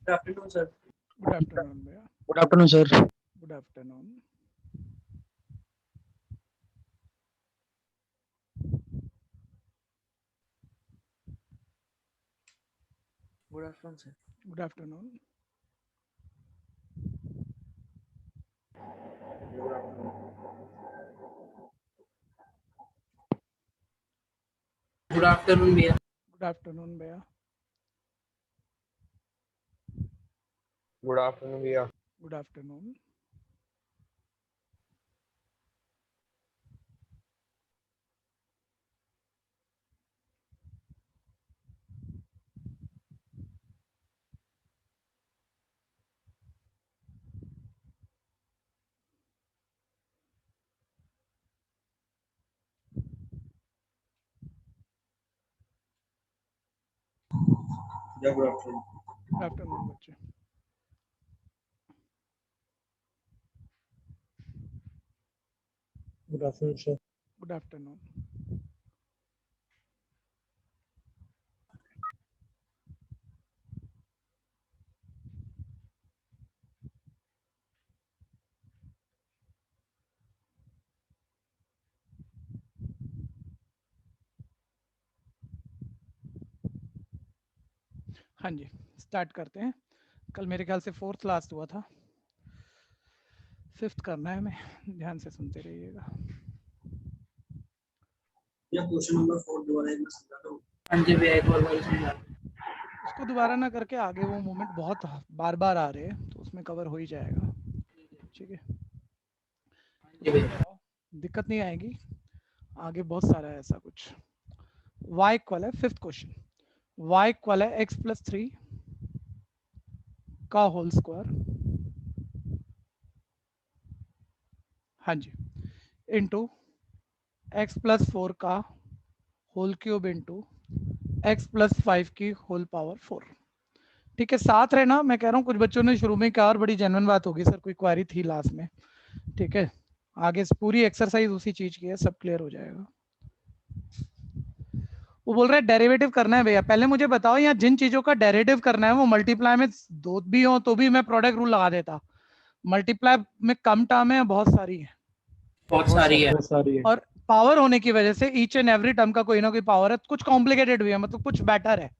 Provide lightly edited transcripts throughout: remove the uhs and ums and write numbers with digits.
Good afternoon sir. Good afternoon भैया। Good afternoon sir. Good afternoon. Good afternoon sir. Good afternoon. Good afternoon भैया। Good afternoon भैया। Good afternoon भैया। Good afternoon. Good afternoon. Good afternoon बच्चे। Good afternoon sir. Good afternoon. हाँ जी, start करते हैं। कल मेरे ख्याल से 4th लास्ट हुआ था, 5th करना है हमें, ध्यान से सुनते रहिएगा। ये क्वेश्चन नंबर 4 दोबारा एक बार समझा दो। हाँ जी भैया, एक बार समझा दो। उसको दोबारा ना करके आगे वो मोमेंट बहुत बार बार आ रहे हैं तो उसमें कवर हो ही जाएगा। ठीक है, दिक्कत नहीं आएगी। आगे बहुत सारा है ऐसा कुछ। y इक्वल है 5th क्वेश्चन, y इक्वल है x प्लस 3 का होल स्क्वायर, हाँ जी, इंटू x प्लस 4 का whole cube into x plus 5 की होल पावर 4। ठीक है, साथ रहना। मैं कह रहा हूँ कुछ बच्चों ने शुरू में कहा और बड़ी जेन्युइन बात होगी सर, कोई क्वेरी थी लास्ट में। ठीक है, आगे पूरी एक्सरसाइज उसी चीज की है, सब क्लियर हो जाएगा। वो बोल रहा है डेरिवेटिव करना है भैया। पहले मुझे बताओ यहाँ जिन चीजों का डेरिवेटिव करना है वो मल्टीप्लाई में दो भी हो तो भी मैं प्रोडक्ट रूल लगा देता। मल्टीप्लाई में कम टर्म है, बहुत सारी है, बहुत सारी है। और पावर होने की वजह से ईच एंड एवरी टर्म का कोई ना कोई पावर है। कुछ कॉम्प्लिकेटेड भी है, मतलब कुछ बेटर है।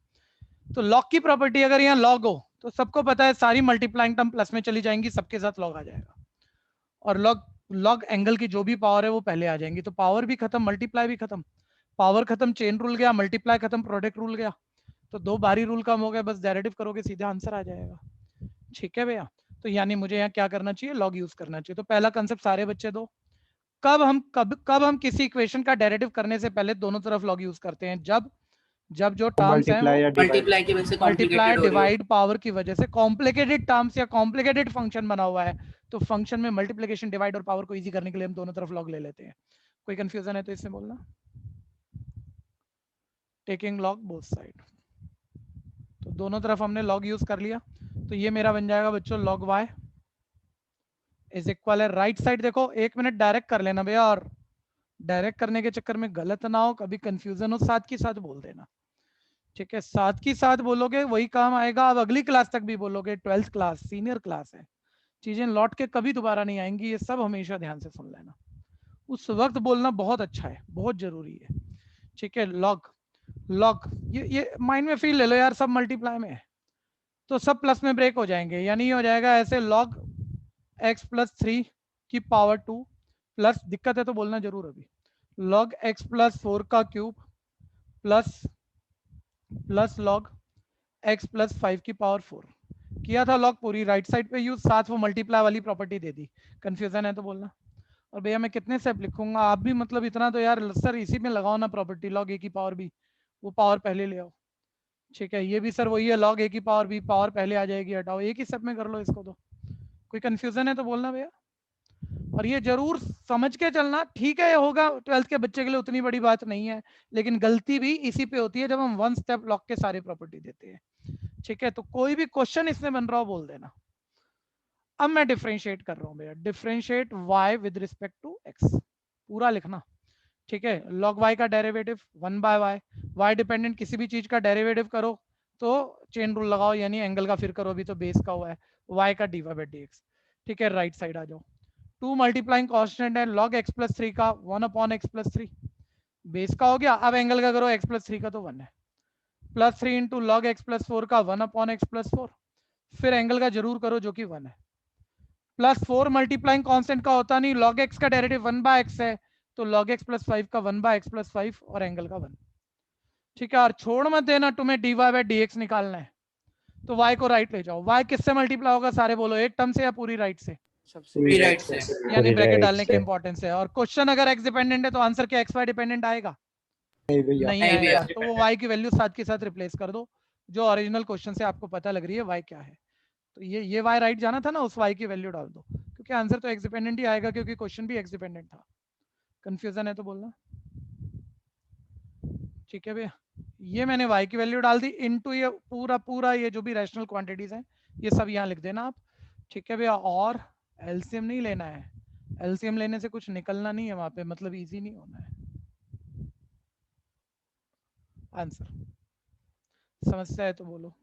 तो लॉग की प्रॉपर्टी अगर यहाँ लॉग हो तो सबको पता है सारी मल्टीप्लाइंग टर्म प्लस में चली जाएंगी, सबके साथ लॉग आ जाएगा। और लॉग एंगल की जो भी पावर है वो पहले आ जाएंगी, तो पावर भी खत्म, मल्टीप्लाई भी खत्म। पावर खत्म, चेन रूल गया, मल्टीप्लाई खत्म, प्रोडक्ट रूल गया। तो दो बारी रूल कम हो गए, बस डेरिवेटिव करोगे सीधा आंसर आ जाएगा। ठीक है भैया, तो यानी मुझे यहाँ क्या करना चाहिए, लॉग यूज करना चाहिए। तो पहला कंसेप्ट सारे बच्चे दो, कब हम किसी इक्वेशन का डेरिवेटिव करने से पहले दोनों तरफ लॉग यूज करते हैं, जब जो टर्म्स हैं मल्टीप्लाई की वजह से मल्टीप्लाई कॉम्प्लिकेटेड हो रही है। डिवाइड पावर की वजह से कॉम्प्लिकेटेड टर्म्स या कॉम्प्लिकेटेड फंक्शन बना हुआ है, तो फंक्शन में मल्टीप्लिकेशन डिवाइड और पावर को इजी करने के लिए हम दोनों तरफ लॉग ले लेते हैं। कोई कंफ्यूजन है तो इससे बोलना। टेकिंग लॉग बोथ साइड, तो दोनों तरफ हमने लॉग यूज कर लिया। तो ये मेरा बन जाएगा बच्चों लॉग वाई इज इक्वल है, राइट साइड देखो, एक मिनट डायरेक्ट कर लेना भैया, और डायरेक्ट करने के चक्कर में गलत ना हो, कभी कंफ्यूजन हो साथ की साथ बोल देना। ठीक है, साथ की साथ बोलोगे वही काम आएगा। अब अगली क्लास तक भी बोलोगे, 12th क्लास सीनियर क्लास है, चीजें लौट के कभी दोबारा नहीं आएंगी, ये सब हमेशा ध्यान से सुन लेना। उस वक्त बोलना बहुत अच्छा है, बहुत जरूरी है। ठीक है, लॉग लॉग ये माइंड में फील ले लो यार, सब मल्टीप्लाई में है तो सब प्लस में ब्रेक हो जाएंगे, यानी ये हो जाएगा ऐसे लॉग x प्लस 3 की पावर 2 प्लस, दिक्कत है तो बोलना जरूर अभी, लॉग x प्लस 4 का cube plus log x plus 5 की पावर 4। किया था लॉग पूरी राइट साइड पे यूज, साथ वो मल्टीप्लाई वाली प्रॉपर्टी दे दी। कंफ्यूजन है तो बोलना। और भैया मैं कितने स्टेप लिखूंगा, आप भी मतलब इतना तो यार सर इसी में लगाओ ना प्रॉपर्टी, लॉग ए की पावर बी, वो पावर पहले ले आओ। ठीक है, ये भी सर वही है, लॉग ए की पावर बी, पावर पहले आ जाएगी, हटाओ, एक ही स्टेप में कर लो इसको। तो कोई कंफ्यूजन है तो बोलना भैया। और ये जरूर समझ के चलना, ठीक है ये होगा 12th के बच्चे के लिए उतनी बड़ी बात नहीं है, लेकिन गलती भी इसी पे होती है जब हम वन स्टेप लॉग के सारे प्रॉपर्टी देते हैं। ठीक है, तो कोई भी क्वेश्चन इसमें बन रहा हो बोल देना। अब मैं डिफरेंशिएट कर रहा हूं भैया, differentiate y with respect to x, पूरा लिखना। ठीक है, log y का derivative 1 by y, y dependent किसी भी चीज का डेरिवेटिव करो तो चेन रूल लगाओ, यानी एंगल का फिर करो, अभी तो बेस का हुआ है y का dy/dx। ठीक है, राइट साइड आ जाओ। 2 मल्टीप्लाइंग कांस्टेंट है log x + 3 का 1/x + 3, बेस का हो गया। अब एंगल का करो, x + 3 का तो 1 है, +3 × log x + 4 का 1/x + 4, फिर एंगल का जरूर करो जो कि 1 है। +4 मल्टीप्लाइंग कांस्टेंट का होता नहीं, log x का डेरिवेटिव 1/x है, तो log x + 5 का 1/x + 5 और एंगल का 1। ठीक है, और छोड़ मत देना, तुम्हें dy/dx निकालना है, तो y को राइट ले जाओ। y किससे मल्टीप्लाई होगा सारे बोलो, एक टर्म से या पूरी राइट से? सबसे राइट से। यानी ब्रैकेट डालने की इंपॉर्टेंस है। और क्वेश्चन अगर x डिपेंडेंट है तो आंसर क्या xy डिपेंडेंट आएगा? नहीं नहीं आएगा, भैया। तो वो y की वैल्यू साथ के साथ रिप्लेस कर दो, जो ओरिजिनल क्वेश्चन से आपको पता लग रही है y क्या है। तो ये y राइट जाना था ना, उस y की वैल्यू डाल दो, क्योंकि आंसर तो x डिपेंडेंट ही आएगा, क्योंकि क्वेश्चन भी x डिपेंडेंट था। कंफ्यूजन है तो बोलना। ठीक है भैया, ये मैंने y की वैल्यू डाल दी इनटू ये पूरा ये जो भी रैशनल क्वांटिटीज हैं ये सब यहाँ लिख देना आप। ठीक है भैया, और एलसीएम नहीं लेना है, एलसीएम लेने से कुछ निकलना नहीं है वहां पे, मतलब इजी नहीं होना है आंसर। समस्या है तो बोलो।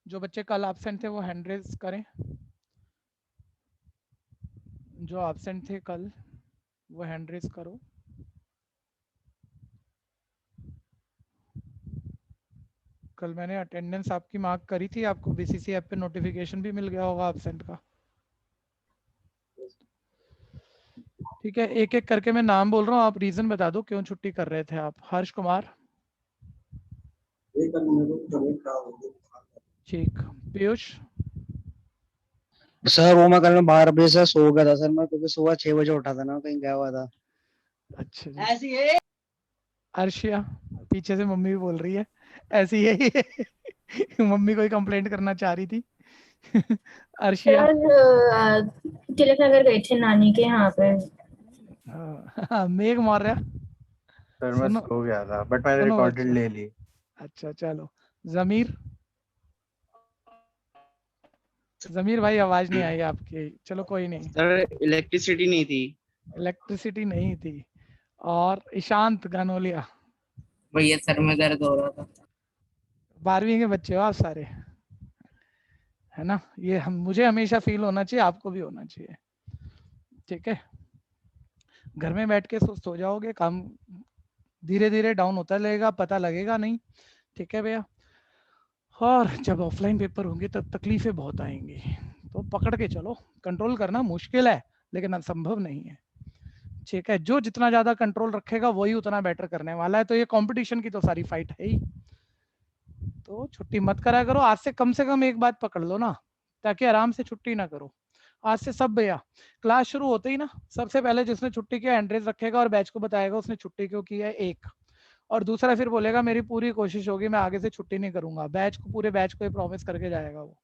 जो बच्चे कल एब्सेंट थे वो हैंड रेज करें, जो एब्सेंट थे कल वो हैंड रेज करो। कल मैंने अटेंडेंस आपकी मार्क करी थी, आपको बीसीसी ऐप पे नोटिफिकेशन भी मिल गया होगा एब्सेंट का। ठीक है, एक एक करके मैं नाम बोल रहा हूँ, आप रीजन बता दो क्यों छुट्टी कर रहे थे आप। हर्ष कुमार, ठीक। पीयूष, सर वो मैं कल मैं 12 बजे से सो गया था सर, मैं क्योंकि सुबह 6 बजे उठा था ना, कहीं गया हुआ था। अच्छा जी। ऐसी है अर्शिया, पीछे से मम्मी भी बोल रही है ऐसी है मम्मी कोई कंप्लेंट करना चाह रही थी अर्शिया। तिलक नगर गए थे नानी के यहाँ पे। मेघ मौर्य, सर मैं सुनो सो गया था, बट मैंने सुनो रिकॉर्डेड बच्चों। ले ली। अच्छा चलो, जमीर, जमीर भाई आवाज नहीं आई आपकी, चलो कोई नहीं। सर इलेक्ट्रिसिटी नहीं थी। इलेक्ट्रिसिटी नहीं थी। और ईशांत गानोलिया, भैया सर में दर्द हो रहा था। 12वीं के बच्चे हो आप सारे, है ना? ये हम मुझे हमेशा फील होना चाहिए, आपको भी होना चाहिए। ठीक है, घर में बैठ के सो जाओगे, काम धीरे धीरे डाउन होता लगेगा, पता लगेगा नहीं। ठीक है भैया, और जब ऑफलाइन पेपर होंगे तब तकलीफें बहुत आएंगी, तो पकड़ के चलो। कंट्रोल करना मुश्किल है लेकिन असंभव नहीं है। ठीक है, जो जितना ज्यादा कंट्रोल रखेगा वही उतना बेटर करने वाला है। तो ये कंपटीशन की तो सारी फाइट है ही, तो छुट्टी मत करा करो। आज से कम एक बात पकड़ लो ना, ताकि आराम से छुट्टी ना करो। आज से सब भैया क्लास शुरू होते ही ना, सबसे पहले जिसने छुट्टी किया एंड्रेस रखेगा और बैच को बताएगा उसने छुट्टी क्यों की है, एक। और दूसरा फिर बोलेगा मेरी पूरी कोशिश होगी, मैं आगे से छुट्टी नहीं करूंगा। बैच को, पूरे बैच को ये प्रॉमिस करके जाएगा वो।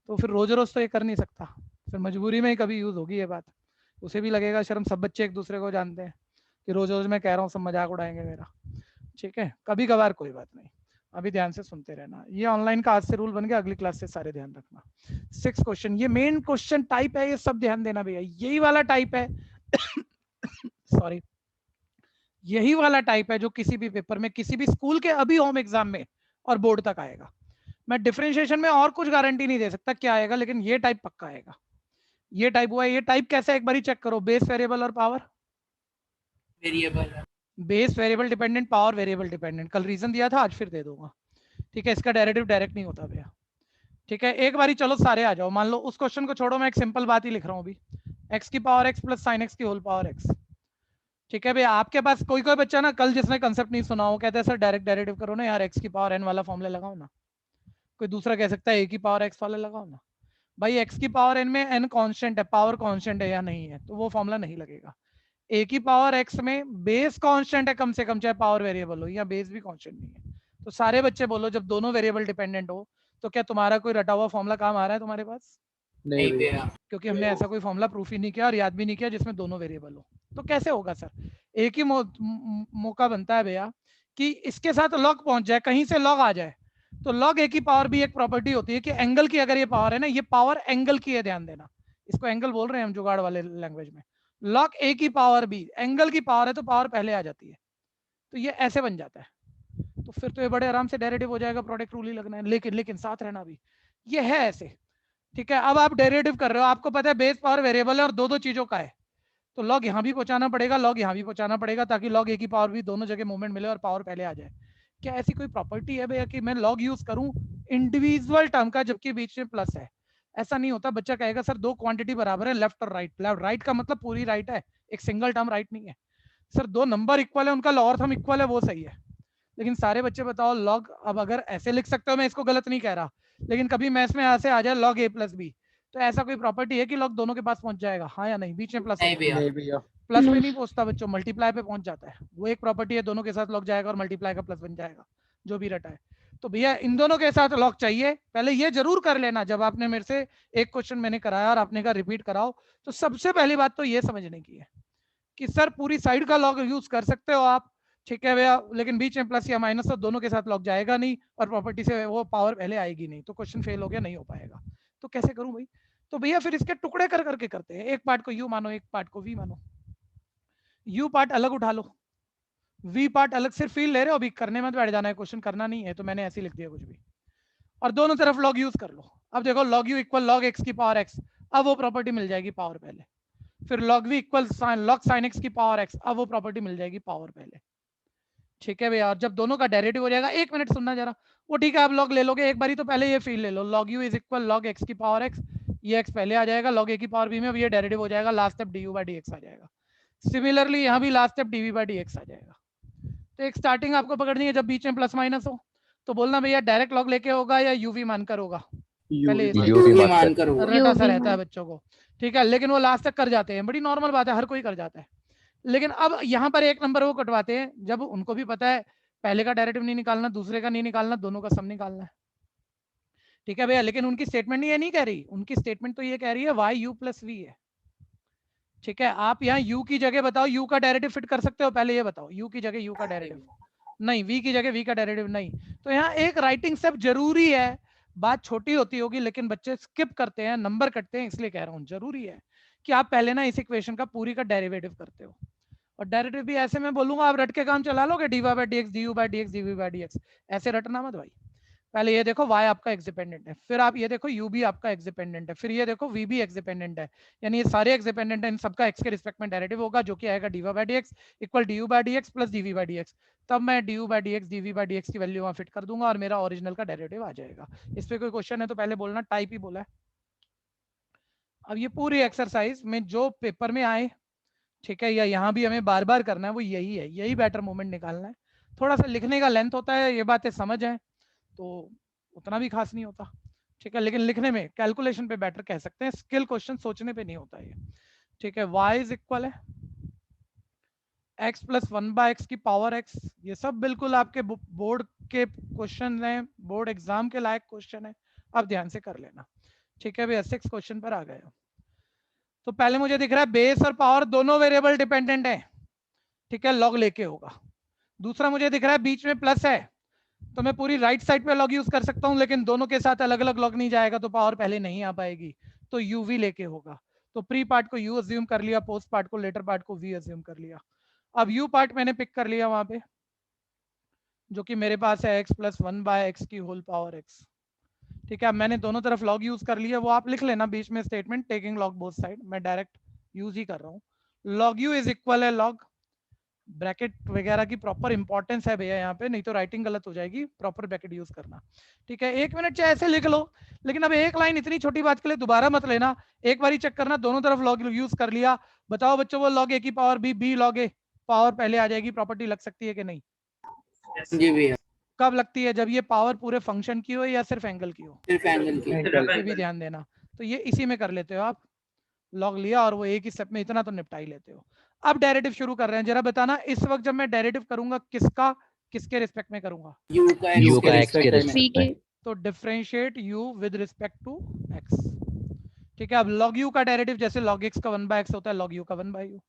तो फिर रोज रोज तो ये कर नहीं सकता, फिर मजबूरी में ही कभी यूज होगी ये बात। उसे भी लगेगा शर्म, सब बच्चे एक दूसरे को जानते हैं कि रोज रोज मैं कह रहा हूँ सब मजाक उड़ाएंगे मेरा। ठीक है, कभी कभार कोई बात नहीं, अभी ध्यान से सुनते रहना। ये ऑनलाइन का आज से रूल बन गया, अगली क्लास से सारे ध्यान रखना। 6 क्वेश्चन, ये मेन क्वेश्चन टाइप है, ये सब ध्यान देना भैया, यही वाला टाइप है सॉरी, यही वाला टाइप है जो किसी भी पेपर में, किसी भी स्कूल के अभी होम एग्जाम में और बोर्ड तक आएगा। मैं डिफरेंशिएशन में और कुछ गारंटी नहीं दे सकता क्या आएगा, लेकिन ये टाइप पक्का आएगा। ये टाइप हुआ है, ये टाइप कैसे, एक बार ही चेक करो। बेस वेरिएबल और power variable. Base variable dependent, power variable dependent. कल रीजन दिया था, आज फिर दे दूंगा। ठीक है, इसका डेरिवेटिव डायरेक्ट नहीं होता भैया। ठीक है, एक बारी चलो सारे आ जाओ। मान लो उस क्वेश्चन को छोड़ो, मैं एक सिंपल बात ही लिख रहा हूँ अभी, x की power x plus sign x की होल पावर x। ठीक है भैया, आपके पास कोई कोई बच्चा ना कल जिसने कंसेप्ट नहीं सुना हो कहते हैं सर डायरेक्ट डेरिवेटिव करो ना यार, x की पावर n वाला फॉर्मूला लगाओ ना। कोई दूसरा कह सकता है a की पावर x वाला लगाओ ना। भाई x की पावर n में n कांस्टेंट है, पावर कांस्टेंट है या नहीं है, तो वो फॉर्मूला नहीं लगेगा। a की पावर x में बेस कांस्टेंट है कम से कम, चाहे पावर वेरिएबल हो, या बेस भी कांस्टेंट नहीं है। तो सारे बच्चे बोलो, जब दोनों वेरिएबल डिपेंडेंट हो तो क्या तुम्हारा कोई रटा हुआ फॉर्मूला काम आ रहा है तुम्हारे पास? नहीं भैया। क्योंकि हमने ऐसा कोई फॉर्मूला प्रूफ ही नहीं किया और याद भी नहीं किया जिसमें दोनों वेरिएबल हो। तो कैसे होगा सर? एक ही मौका बनता है भैया कि इसके साथ लॉग पहुंच जाए, कहीं से लॉग आ जाए। तो लॉग ए की पावर भी एक प्रॉपर्टी होती है कि एंगल की अगर ये पावर है ना, ये पावर एंगल की है, ध्यान देना। इसको एंगल बोल रहे हैं हम जुगाड़ वाले लैंग्वेज में। log a की पावर b, एंगल की पावर है तो पावर पहले आ जाती है, तो ये ऐसे बन जाता है। तो फिर तो ये बड़े आराम से डेरिवेटिव हो जाएगा, प्रोडक्ट रूल ही लगना है, लेकिन साथ रहना भी, ये है ऐसे, ठीक है। अब आप डेरिवेटिव कर रहे हो, आपको पता है बेस पावर वेरिएबल है और दो चीजों का है, तो लॉग यहाँ भी पहुंचाना पड़ेगा, लॉग यहाँ भी पहुंचाना पड़ेगा, ताकि लॉग ए की पावर भी दोनों जगह मूवमेंट मिले और पावर पहले आ जाए। क्या ऐसी कोई प्रॉपर्टी है भैया कि मैं लॉग यूज करूं इंडिविजुअल टर्म का जबकि बीच में प्लस है? ऐसा नहीं होता। बच्चा कहेगा सर दो क्वांटिटी बराबर है, लेफ्ट और राइट, राइट का मतलब पूरी राइट है, एक सिंगल टर्म राइट नहीं है। सर दो नंबर इक्वल है, उनका लॉगरिथम इक्वल है, वो सही है। लेकिन सारे बच्चे बताओ लॉग, अब अगर ऐसे लिख सकते हो, मैं इसको गलत नहीं कह रहा, लेकिन कभी मैथ्स में ऐसे आ जाए लॉग ए प्लस बी, तो ऐसा कोई प्रॉपर्टी है कि लॉग दोनों के पास पहुंच जाएगा, हाँ या नहीं? बीच में प्लस नहीं भैया। नहीं भैया, प्लस पे नहीं। नहीं पहुंचता बच्चों, मल्टीप्लाई पे पहुंच जाता है। वो एक प्रॉपर्टी है, दोनों के साथ लॉग जाएगा और मल्टीप्लाई का प्लस बन जाएगा, जो भी रटा है। तो भैया इन दोनों के साथ लॉग चाहिए, पहले ये जरूर कर लेना। जब आपने मेरे से एक क्वेश्चन मैंने कराया और आपने कहा रिपीट कराओ, तो सबसे पहली बात तो ये समझने की है कि सर पूरी साइड का लॉग यूज कर सकते हो आप, ठीक है भैया, लेकिन बीच में प्लस या माइनस तो दोनों के साथ लॉग जाएगा नहीं और प्रॉपर्टी से वो पावर पहले आएगी नहीं, तो क्वेश्चन फेल हो गया, नहीं हो पाएगा। तो कैसे करूं भाई? तो भैया फिर इसके टुकड़े कर करके करते हैं, एक पार्ट को यू मानो, एक पार्ट को वी मानो। यू पार्ट अलग उठा लो, वी पार्ट अलग, सिर्फ फील ले रहे हो, अभी करने में बैठ जाना है, क्वेश्चन करना नहीं है, तो मैंने ऐसे ही लिख दिया कुछ भी, और दोनों तरफ लॉग यूज कर लो। अब देखो log u equal log x की पावर एक्स, अब वो प्रॉपर्टी मिल जाएगी पावर पहले। फिर log v equal log sine x की पावर एक्स, अब वो प्रॉपर्टी मिल जाएगी पावर पहले, ठीक है भैया। और जब दोनों का डेरिवेटिव हो जाएगा, एक मिनट सुनना जरा, वो ठीक है आप लॉग ले लोगे एक बारी, तो पहले ये फील ले लो, log u is equal log x की पावर एक्स, ये एक्स पहले आ जाएगा, लॉग ए की पावर बी में, अब ये डेरिवेटिव हो जाएगा, last step d u by d x आ जाएगा। सिमिलरली यहाँ भी last step d v by d x आ जाएगा। तो एक स्टार्टिंग आपको पकड़नी है, जब बीच में प्लस माइनस हो तो बोलना भैया डायरेक्ट लॉग लेके होगा या यूवी मानकर होगा, पहले ये यूवी मान कर होगा। रटा सा UV रहता है बच्चों को, ठीक है, लेकिन वो लास्ट तक कर जाते हैं, बड़ी नॉर्मल बात है, हर कोई कर जाता है। लेकिन अब यहाँ पर एक नंबर वो कटवाते हैं जब उनको भी पता है पहले का डेरिवेटिव नहीं निकालना, दूसरे का नहीं निकालना, दोनों का सम निकालना है, ठीक है भैया। लेकिन उनकी स्टेटमेंट ये नहीं कह रही, उनकी स्टेटमेंट तो ये कह रही है वाई यू प्लस वी है, ठीक है। आप यहाँ u की जगह बताओ u का डेरिवेटिव फिट कर सकते हो, पहले ये बताओ u की जगह u का डेरिवेटिव नहीं, v की जगह v का डेरिवेटिव नहीं। तो यहाँ एक राइटिंग स्टेप जरूरी है, बात छोटी होती होगी लेकिन बच्चे स्किप करते हैं, नंबर कटते हैं, इसलिए कह रहा हूँ जरूरी है कि आप पहले ना इस इक्वेशन का पूरी का डेरिवेटिव करते हो। और डेरिवेटिव भी ऐसे में बोलूंगा, आप रट के काम चला लोगे, d y by d x, d u by d x, d v by d x, ऐसे रटना मत भाई। पहले ये देखो y आपका एक्स डिपेंडेंट है, फिर आप ये देखो u भी आपका एक्स डिपेंडेंट है, फिर ये देखो v भी एक्स डिपेंडेंट है, यानी ये सारे एक्स डिपेंडेंट है, इन सबका x के रिस्पेक्ट में डेरिवेटिव होगा, जो कि आएगा dy by dx equal du by dx plus dv by dx। तब मैं du by dx dv by dx की वैल्यू वहां फिट कर दूंगा और मेरा ओरिजिनल का डेरिवेटिव आ जाएगा। इस पे कोई क्वेश्चन है तो पहले बोलना, टाइप ही बोला है। अब ये पूरी एक्सरसाइज में जो पेपर में आए, ठीक है, या यहाँ भी हमें बार बार करना है, वो यही है, यही बेटर मोमेंट निकालना है। थोड़ा सा लिखने का लेंथ होता है, ये बातें समझ है तो उतना भी खास नहीं होता, ठीक है, लेकिन लिखने में कैलकुलेशन पे बेटर कह सकते हैं, स्किल क्वेश्चन सोचने पे नहीं होता ये, ठीक है। y इज इक्वल है x प्लस 1/x की पावर x, ये सब बिल्कुल आपके बोर्ड के क्वेश्चन हैं, बोर्ड एग्जाम के लायक क्वेश्चन है, अब ध्यान से कर लेना, ठीक है भैया। 6 क्वेश्चन पर आ गए हो। तो पहले मुझे दिख रहा है बेस और पावर दोनों वेरिएबल डिपेंडेंट है, ठीक है, लॉग लेके होगा। दूसरा मुझे दिख रहा है बीच में प्लस है, तो मैं पूरी राइट साइड पे लॉग यूज कर सकता हूं, लेकिन दोनों के साथ अलग अलग लॉग नहीं जाएगा तो पावर पहले नहीं आ पाएगी, तो यूवी लेके होगा। तो प्री पार्ट को यू अज्यूम कर लिया, पोस्ट पार्ट को, लेटर पार्ट को वी अज्यूम कर लिया। अब यू पार्ट मैंने पिक कर लिया वहां पे, जो कि मेरे पास है x प्लस 1/x की होल पावर x, ठीक है। अब मैंने दोनों तरफ लॉग यूज कर लिया, वो आप लिख लेना बीच में statement, taking log both side, मैं डायरेक्ट यूज ही कर रहा हूँ। लॉग यू इज इक्वल है लॉग, ब्रैकेट वगैरह की प्रॉपर इंपॉर्टेंस है भैया यहाँ पे, नहीं तो राइटिंग गलत हो जाएगी, प्रॉपर ब्रैकेट यूज करना, ठीक है। 1 मिनट चाहे ऐसे लिख लो, लेकिन अब एक लाइन इतनी छोटी बात के लिए दोबारा मत लेना, एक बार ही चेक करना, दोनों तरफ लॉग यूज कर लिया। बताओ बच्चों, वो लॉग ए की पावर बी लॉग ए पावर पहले आ जाएगी, प्रॉपर्टी लग सकती है कि नहीं? जी भैया। कब लगती है? जब ये पावर पूरे फंक्शन की हो या सिर्फ एंगल की हो, सिर्फ एंगल की। ये भी ध्यान देना। तो ये इसी में कर लेते हो आप, लॉग लिया और वो एक ही स्टेप में इतना तो निपटा ही लेते हो। अब डेरिवेटिव शुरू कर रहे हैं, जरा बताना इस वक्त जब मैं डेरिवेटिव करूंगा किसका, किसके रिस्पेक्ट में करूंगा? u का x के रिस्पेक्ट में। तो differentiate u with respect to x, ठीक है। अब log u का डेरिवेटिव जैसे log x का 1/x होता है, log u का 1/u,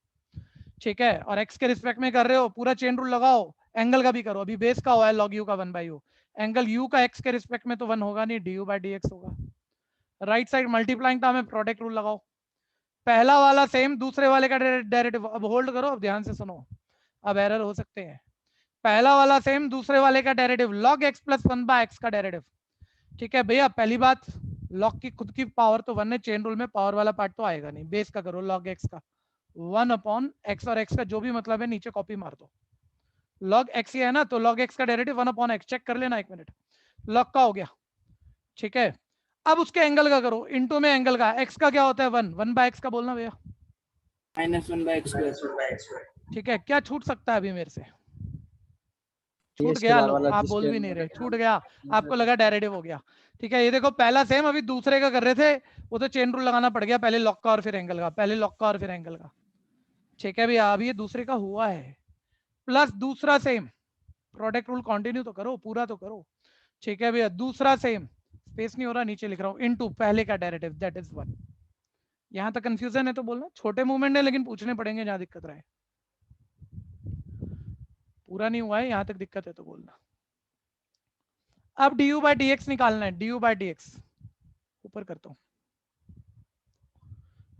ठीक है। और x के रिस्पेक्ट में कर रहे हो, पूरा चेन रूल लगाओ, एंगल का भी करो, अभी बेस का हुआ है log u का 1/u, एंगल u का x के रिस्पेक्ट में तो 1 होगा नहीं, du बाई dx होगा। राइट साइड मल्टीप्लाइंग था, मैं प्रोडक्ट रूल लगाओ, पहला वाला सेम, दूसरे वाले का डेरिवेटिव। अब होल्ड करो, अब ध्यान से सुनो, अब एरर हो सकते हैं। पहला वाला सेम, दूसरे वाले का derivative log x plus 1/x का डेरिवेटिव। ठीक है भैया, पहली बात, log की खुद की पावर तो 1 है, चेन रूल में पावर वाला पार्ट तो आएगा नहीं। बेस का करो log x का 1/x, और x का जो भी मतलब है नीचे कॉपी मार दो। log x ही है ना, तो log x का डेरिवेटिव 1/x, चेक कर लेना 1 मिनट। log का हो गया, ठीक है। अब उसके एंगल का करो, इनटू में एंगल का, x का क्या होता है 1/x का बोलना भैया। -1/x²। ठीक है, क्या छूट सकता है अभी मेरे से? ये छूट इसके गया, बाद लो वाला आप जिसके बोल भी अंदर नहीं रहे, है छूट ना, गया, आपको लगा डेरिवेटिव हो गया। ठीक है, ये देखो पहला सेम, अभी दूसरे का कर रहे थे, वो तो चेन रूल लगाना पड़ गया, पहले लॉक का और फिर एंगल का, पहले लॉक का और फिर एंगल का। ठीक है भैया, अभी ये दूसरे का हुआ है, प्लस दूसरा सेम, प्रोडक्ट रूल कंटिन्यू तो करो, पूरा तो करो। ठीक है भैया, दूसरा सेम, स्पेस नहीं हो रहा, नीचे लिख रहा हूँ, इनटू पहले का डेरिवेटिव, दैट इज 1। यहां तक कंफ्यूजन है तो बोलना, छोटे मूवमेंट है लेकिन पूछने पड़ेंगे जहां दिक्कत रहे। पूरा नहीं हुआ है, यहां तक दिक्कत है तो बोलना। अब du/dx निकालना है, du/dx ऊपर करता हूं।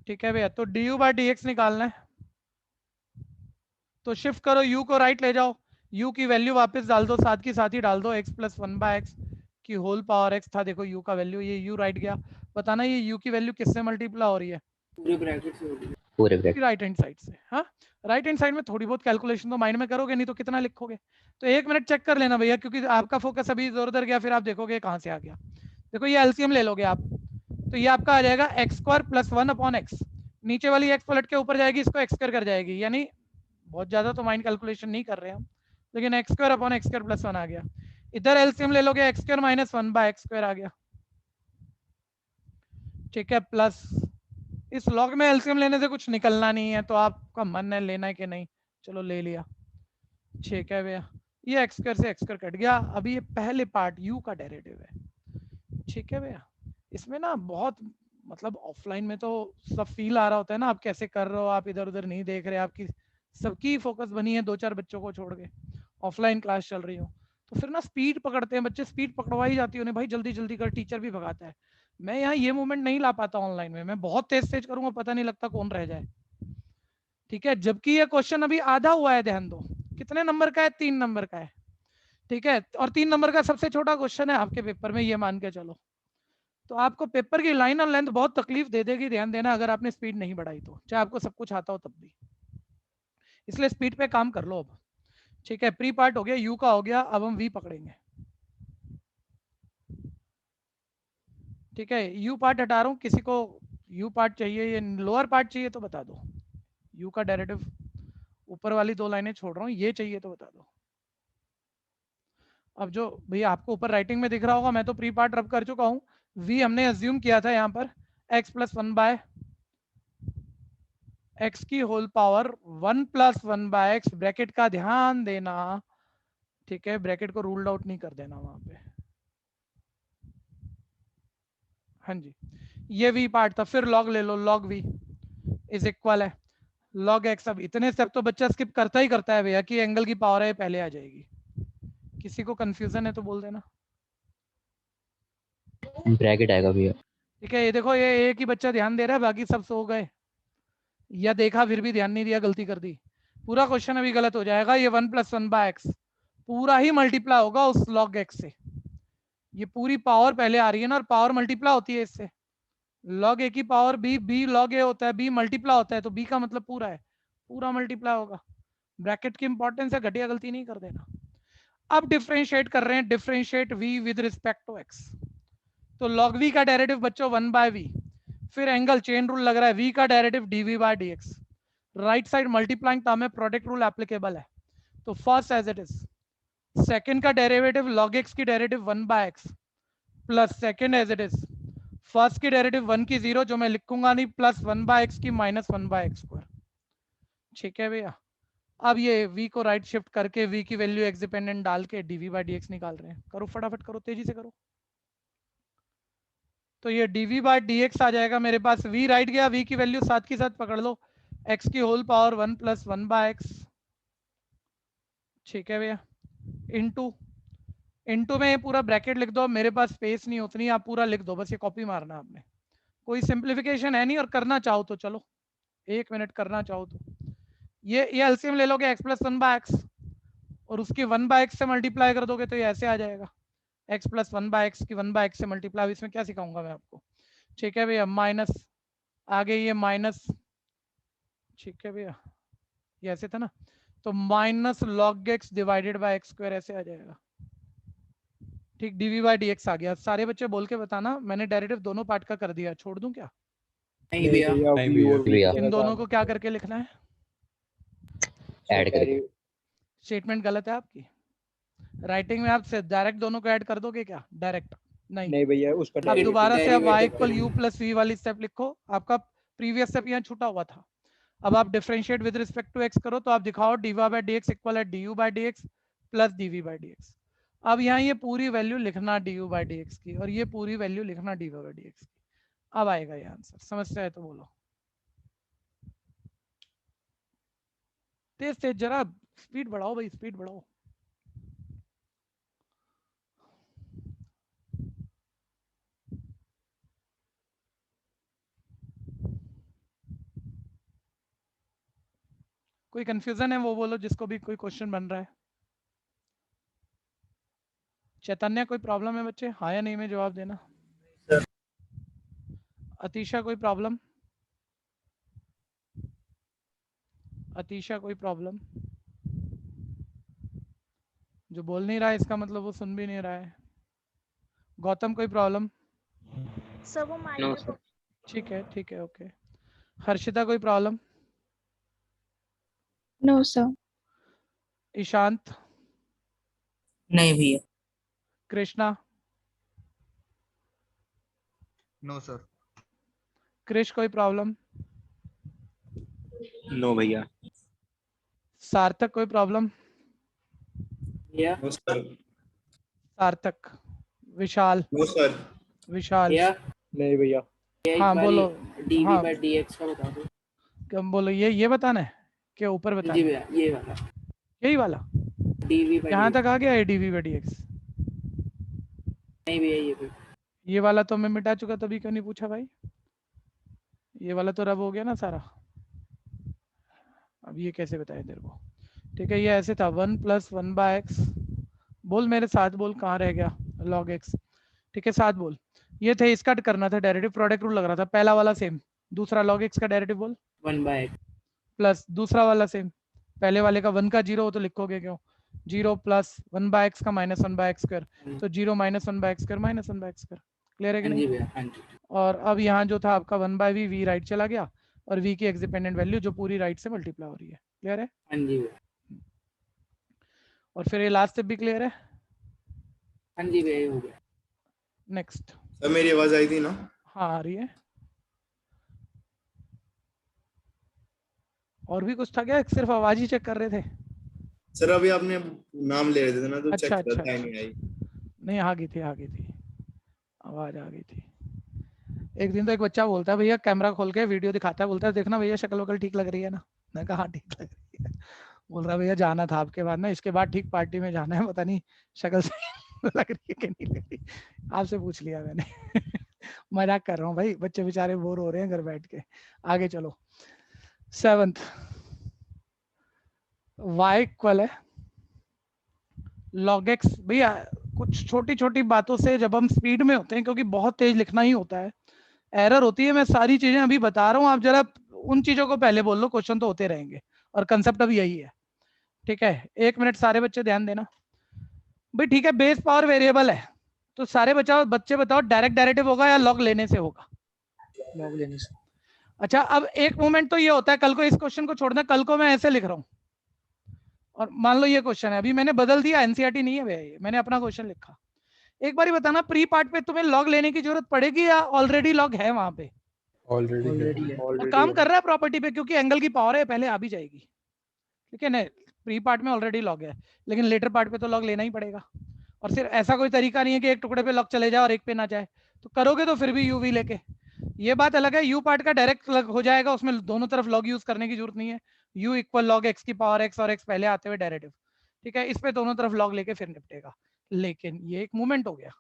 ठीक है भैया, तो du/dx निकालना है, तो शिफ्ट करो, u को राइट ले जाओ, u की वैल्यू वापस डाल दो, साथ की साथ ही डाल दो x प्लस 1/x की होल पावर x था, देखो u का वैल्यू, ये u राइट गया। बताना ये u की वैल्यू किससे मल्टीप्लाई हो रही है? पूरे ब्रैकेट से हो गई। पूरे ब्रैकेट। राइट हैंड साइड से। हाँ, राइट हैंड साइड में थोड़ी बहुत कैलकुलेशन तो माइंड में करोगे, नहीं तो कितना लिखोगे। तो 1 मिनट चेक कर लेना भैया, क्योंकि आपका फोकस अभी इधर उधर गया, फिर आप देखोगे कहाँ से आ गया। देखो ये एलसीएम ले लोगे आप, तो ये आपका आ जाएगा x² प्लस 1/x, नीचे वाली x पलट के ऊपर जाएगी, इसको x² कर जाएगी, यानी बहुत ज्यादा तो माइंड कैलकुलेशन नहीं कर रहे हम, लेकिन x² प्लस 1 आ गया। इधर एलसीएम ले लोगे, x² माइनस 1/x² आ गया। ठीक है, प्लस इस लॉग में एलसीएम लेने से कुछ निकलना नहीं है, तो आपका मन है लेना है कि नहीं, चलो ले लिया। ठीक है भैया, ये x² से x² कट गया। अभी ये पहले पार्ट u का डेरिवेटिव है। ठीक है भैया, इसमें ना बहुत मतलब ऑफलाइन में तो सब फील आ रहा होता है ना, आप कैसे कर रहे हो, आप इधर उधर नहीं देख रहे, आपकी सबकी फोकस बनी है 2-4 बच्चों को छोड़ के, ऑफलाइन क्लास चल रही हो, तो फिर ना स्पीड पकड़ते हैं बच्चे, स्पीड पकड़वाई जाती है उन्हें, भाई जल्दी जल्दी कर, टीचर भी भगाता है। मैं यहाँ ये मूवमेंट नहीं ला पाता ऑनलाइन में, मैं बहुत तेज तेज करूंगा, पता नहीं लगता कौन रह जाए। ठीक है, जबकि ये क्वेश्चन अभी आधा हुआ है, ध्यान दो, कितने नंबर का है? 3 नंबर का है। ठीक है, और 3 नंबर का सबसे छोटा क्वेश्चन है आपके पेपर में, ये मान के चलो। तो आपको पेपर की लाइन और लेंथ बहुत तकलीफ दे देगी, ध्यान देना, अगर आपने स्पीड नहीं बढ़ाई तो, चाहे आपको सब कुछ आता हो तब भी। इसलिए स्पीड पे काम कर लो अब। ठीक है, प्री पार्ट हो गया, यू का हो गया, अब हम वी पकड़ेंगे। ठीक है, यू पार्ट हटा रहा हूँ, किसी को यू पार्ट चाहिए, ये लोअर पार्ट चाहिए तो बता दो, यू का डेरिवेटिव ऊपर वाली 2 लाइनें छोड़ रहा हूँ, ये चाहिए तो बता दो। अब जो भैया आपको ऊपर राइटिंग में दिख रहा होगा, मैं तो प्री पार्ट रब कर चुका हूँ। v हमने अज्यूम किया था यहाँ पर x प्लस 1/x की whole power 1 plus 1/x, bracket का ध्यान देना। ठीक है, ब्रैकेट को रूल्ड आउट नहीं कर देना वहां पे। हाँ जी, ये v पार्ट था, फिर log ले लो, log v इज इक्वल है log x। अब इतने स्टेप तो बच्चा स्किप करता ही करता है भैया, कि एंगल की पावर है पहले आ जाएगी। किसी को कंफ्यूजन है तो बोल देना। ब्रैकेट आएगा भैया। ठीक है, ये देखो, ये एक ही बच्चा ध्यान दे रहा है, बाकी सब सो गए, या देखा फिर भी ध्यान नहीं दिया, गलती कर दी। पूरा क्वेश्चन अभी गलत हो जाएगा। ये 1 प्लस 1/x पूरा ही मल्टीप्लाई होगा उस log x से, ये पूरी पावर पहले आ रही है ना, और पावर मल्टीप्लाई होती है इससे, log a की पावर b log a होता है, b मल्टीप्लाई होता है, तो b का मतलब पूरा है, पूरा मल्टीप्लाई होगा। ब्रैकेट की इंपॉर्टेंस है, घटिया गलती नहीं कर देना। अब डिफरेंशिएट कर रहे हैं, differentiate v with respect to x, तो log v का डेरिवेटिव बच्चों 1/v, फिर एंगल चेन रूल लग रहा है, v का derivative dv/dx, right side multiplying term है, प्रोडक्ट रूल एप्लीकेबल है। तो first as it is, second का डेरिवेटिव log x की derivative 1/x plus second as it is, first की डेरिवेटिव 1 की 0, जो मैं लिखूंगा नहीं, प्लस 1/x की माइनस 1/x²। ठीक है भैया, अब ये v को राइट शिफ्ट करके v की वैल्यू x डिपेंडेंट डाल के dv/dx निकाल रहे हैं। करो फटाफट करो, तेजी से करो। तो ये dv/dx आ जाएगा मेरे पास, v राइट गया, v की वैल्यू साथ की साथ पकड़ लो, x की होल पावर 1 प्लस 1/x। ठीक है भैया, इनटू इनटू में पूरा ब्रैकेट लिख दो, मेरे पास स्पेस नहीं उतनी, आप पूरा लिख दो, बस ये कॉपी मारना आपने, कोई सिंप्लीफिकेशन है नहीं, और करना चाहो तो चलो 1 मिनट करना चाहो तो ये एलसीएम ले लोगे x प्लस 1/x और उसकी 1/x से मल्टीप्लाई कर दोगे तो ये ऐसे आ जाएगा x प्लस 1/x की 1/x से मल्टीप्लाई। इसमें क्या सिखाऊंगा मैं आपको, ठीक है भैया। माइनस आगे ये माइनस, ठीक है भैया, ये ऐसे था ना, तो minus log x divided by x square ऐसे आ जाएगा, ठीक। डीवी बाई डी एक्स आ गया। सारे बच्चे बोल के बताना, मैंने डेरिवेटिव दोनों पार्ट का कर दिया, छोड़ दूं क्या? नहीं भैया, भैया इन दोनों को क्या करके लिखना है? ऐड करके। स्टेटमेंट गलत है आपकी, राइटिंग में आप से डायरेक्ट दोनों को ऐड कर दोगे क्या? डायरेक्ट नहीं भैया उसका अब दोबारा से अब y derivative equal u plus v वाली स्टेप लिखो। आपका प्रीवियस स्टेप यहाँ छूटा हुआ था, अब आप differentiate with respect to x करो तो आप दिखाओ dy by d x equal है du by d x plus dv by d x. अब यहाँ ये पूरी वैल्यू लिखना du बाई डी एक्स की और ये पूरी वैल्यू लिखना dy बाई डी एक्स की। अब आएगा ये आंसर, समस्या है तो बोलो। तेज तेज जरा स्पीड बढ़ाओ भाई, स्पीड बढ़ाओ। कोई कंफ्यूजन है वो बोलो, जिसको भी कोई क्वेश्चन बन रहा है। चैतन्य कोई प्रॉब्लम है बच्चे? हाँ या नहीं में जवाब देना। अतीशा कोई प्रॉब्लम? अतीशा कोई प्रॉब्लम? जो बोल नहीं रहा है इसका मतलब वो सुन भी नहीं रहा है। गौतम कोई प्रॉब्लम? सर वो माइनर ठीक है ओके। हर्षिता कोई प्रॉब्लम? No sir. ईशांत? नहीं भैया, कृष्णा? No sir. कृष कोई प्रॉब्लम? नो भैया। सार्थक कोई प्रॉब्लम? भैया, no sir. Sarthak? Vishal? No sir. Vishal? भैया, नहीं भैया। हाँ बोलो। डीवी हाँ। बाई डीएक्स का बता दो। क्या बोलो? ये बताना है क्या ऊपर बताना जी है? भैया, ये वाला यही वाला डीवी बाई यहाँ तक आ गया है डीवी बाई डी एक्स। नहीं भैया, ये भैया, ये वाला तो मैं मिटा चुका, तभी क्यों नहीं पूछा भाई? ये वाला तो रब हो गया ना सारा। अब ये कैसे बताए तेरे को? ठीक है, ये ऐसे था 1 प्लस 1/x। बोल मेरे साथ बोल, कहाँ रह गया log x? ठीक है साथ बोल। ये थे, इसका करना था डेरिवेटिव, प्रोडक्ट रूल लग रहा था। पहला वाला सेम, दूसरा log x का डेरिवेटिव बोल 1/x प्लस दूसरा वाला सेम। पहले वाले का 1 का 0 हो तो लिखोगे क्यों? 0 प्लस 1/x का माइनस 1/x स्क्वायर, तो 0 minus 1/x square minus 1/x square. Clear है कि हाँ नहीं? जी भैया, हाँ जी। और अब यहाँ जो था आपका 1/v, v राइट चला गया और v की एक्स डिपेंडेंट वैल्यू जो पूरी राइट से मल्टीप्लाई हो रही है। क्लियर है? हाँ जी भैया, और फिर ये लास्ट स्टेप भी क्लियर है। हाँ जी भैया, ये हो गया। नेक्स्ट। सर मेरी आवाज आई थी ना? हाँ आ रही है। और भी कुछ था क्या, सिर्फ आवाज ही चेक कर रहे थे? सर अभी आपने नाम ले रहे थे ना तो अच्छा, चेक अच्छा, करता ही नहीं आई। नहीं आ गई थी आवाज आ गई थी। एक दिन तो एक बच्चा बोलता है भैया कैमरा खोल के वीडियो दिखाता है, बोलता है देखना भैया शक्ल वकल ठीक लग रही है ना। मैं कहा हाँ ठीक लग रही है। बोल रहा भैया जाना था आपके बाद ना, इसके बाद ठीक पार्टी में जाना है, पता नहीं शक्ल से लग रही है कि नहीं लग रही। आपसे पूछ लिया मैंने। मजाक कर रहा हूँ भाई, बच्चे बेचारे बोर हो रहे हैं घर बैठ के। आगे चलो। 7th, y इक्वल है log x। भैया कुछ छोटी छोटी बातों से जब हम स्पीड में होते हैं, क्योंकि बहुत तेज लिखना ही होता है, एरर होती है। मैं सारी चीजें अभी बता रहा हूँ, आप जरा उन चीजों को पहले बोल लो, क्वेश्चन तो होते रहेंगे और कंसेप्ट अभी यही है। ठीक है, 1 मिनट सारे बच्चे ध्यान देना भाई। ठीक है, बेस पावर वेरिएबल है तो सारे बच्चे बताओ डायरेक्ट डेरिवेटिव होगा या लॉग लेने से होगा? लॉग लेने से। अच्छा, अब एक मोमेंट तो ये होता है, कल को इस क्वेश्चन को छोड़ना, कल को मैं ऐसे लिख रहा हूँ और मान लो ये क्वेश्चन है, अभी मैंने बदल दिया, एनसीईआरटी नहीं है भैया, मैंने अपना क्वेश्चन लिखा। एक बार बताना, प्री पार्ट पे तुम्हें लॉग लेने की जरूरत पड़ेगी या ऑलरेडी लॉग है वहां पे? ऑलरेडी है। वो काम कर रहा है प्रॉपर्टी पे, क्योंकि एंगल की पावर है, पहले आ भी जाएगी। ठीक है ना, प्री पार्ट में ऑलरेडी लॉग है, लेकिन लेटर पार्ट पे तो लॉग लेना ही पड़ेगा। और सिर्फ ऐसा कोई तरीका नहीं है कि एक टुकड़े पे लॉग चले जाए और एक पे ना जाए, तो करोगे तो फिर भी यू वी लेके। ये बात अलग है, यू पार्ट का डायरेक्ट लग हो जाएगा, उसमें दोनों तरफ लॉग यूज करने की जरूरत नहीं है। यू इक्वल लॉग एक्स की पावर एक्स और एक्स पहले आते हुए डेरिवेटिव। ठीक है, इस पे दोनों तरफ लॉग लेके फिर निपटेगा। लेकिन ये एक मूवमेंट हो गया,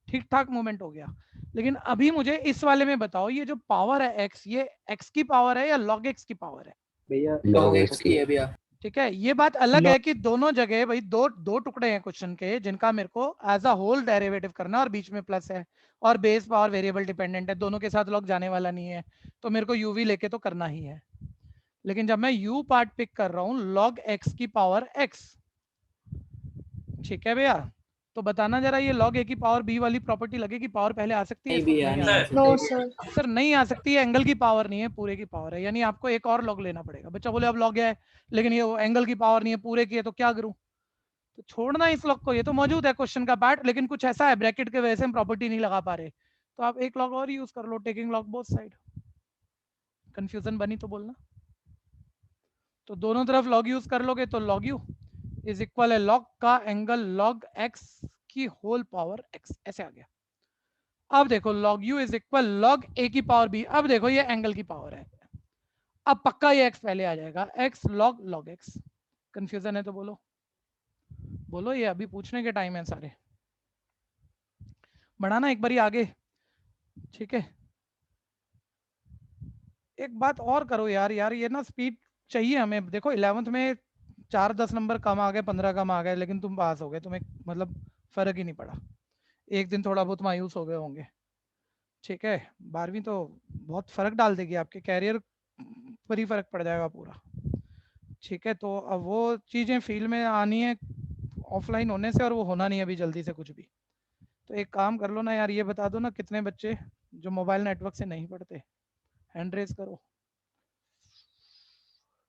ठीक ठाक मूवमेंट हो गया। लेकिन अभी मुझे इस वाले में बताओ, ये जो पावर है x, ये x की पावर है या log x की पावर है? भैया log log x x की है भैया। ठीक है, ये बात अलग है कि दोनों जगह भाई दो दो टुकड़े हैं क्वेश्चन के जिनका मेरे को एज अ होल डेरिवेटिव करना है और बीच में प्लस है और बेस पावर वेरिएबल डिपेंडेंट है, दोनों के साथ लॉग जाने वाला नहीं है, तो मेरे को यूवी लेके तो करना ही है। लेकिन जब मैं यू पार्ट पिक कर रहा हूं log x की पावर x, ठीक है भैया, तो बताना जरा ये log a की पावर b वाली प्रॉपर्टी लगेगी, पावर पहले आ सकती है नहीं इसको? भैया नहीं नहीं आ आ सकती। नो सकती। सर। सर नहीं आ सकती है, एंगल की पावर नहीं है, पूरे की पावर है, यानी आपको एक और लॉग लेना पड़ेगा। बच्चा बोले अब लॉग है लेकिन ये एंगल की पावर नहीं है, पूरे की है, तो क्या करूं? तो छोड़ना इस लॉग को, ये तो मौजूद है क्वेश्चन का पार्ट, लेकिन कुछ ऐसा है ब्रैकेट के वजह से हम प्रॉपर्टी नहीं लगा पा रहे, तो आप एक लॉग और यूज कर लो, taking log both side. Confusion बनी तो बोलना। तो दोनों तरफ लॉग यूज कर लोगे तो log u इज इक्वल है log का एंगल log x की होल पावर x, ऐसे आ गया। अब देखो log u is equal log a की पावर b, अब देखो ये एंगल की पावर है, अब पक्का ये x पहले आ जाएगा, x log x। कंफ्यूजन है तो बोलो, बोलो, ये अभी पूछने के टाइम है सारे, बढ़ाना एक बारी आगे, ठीक है। एक बात और करो यार, ये ना स्पीड चाहिए हमें। देखो 11th में 4-10 नंबर कम आ गए, 15 कम आ गए, लेकिन तुम पास हो गए, तुम्हें मतलब फर्क ही नहीं पड़ा। एक दिन थोड़ा बहुत मायूस हो गए होंगे, ठीक है। 12वीं तो बहुत फर्क डाल देगी, आपके कैरियर पर ही फर्क पड़ जाएगा पूरा, ठीक है। तो अब वो चीज़ें फील्ड में आनी है ऑफलाइन होने से, और वो होना नहीं अभी जल्दी से कुछ भी। तो एक काम कर लो ना यार, ये बता दो ना कितने बच्चे जो मोबाइल नेटवर्क से नहीं पढ़ते, हैंड रेज करो,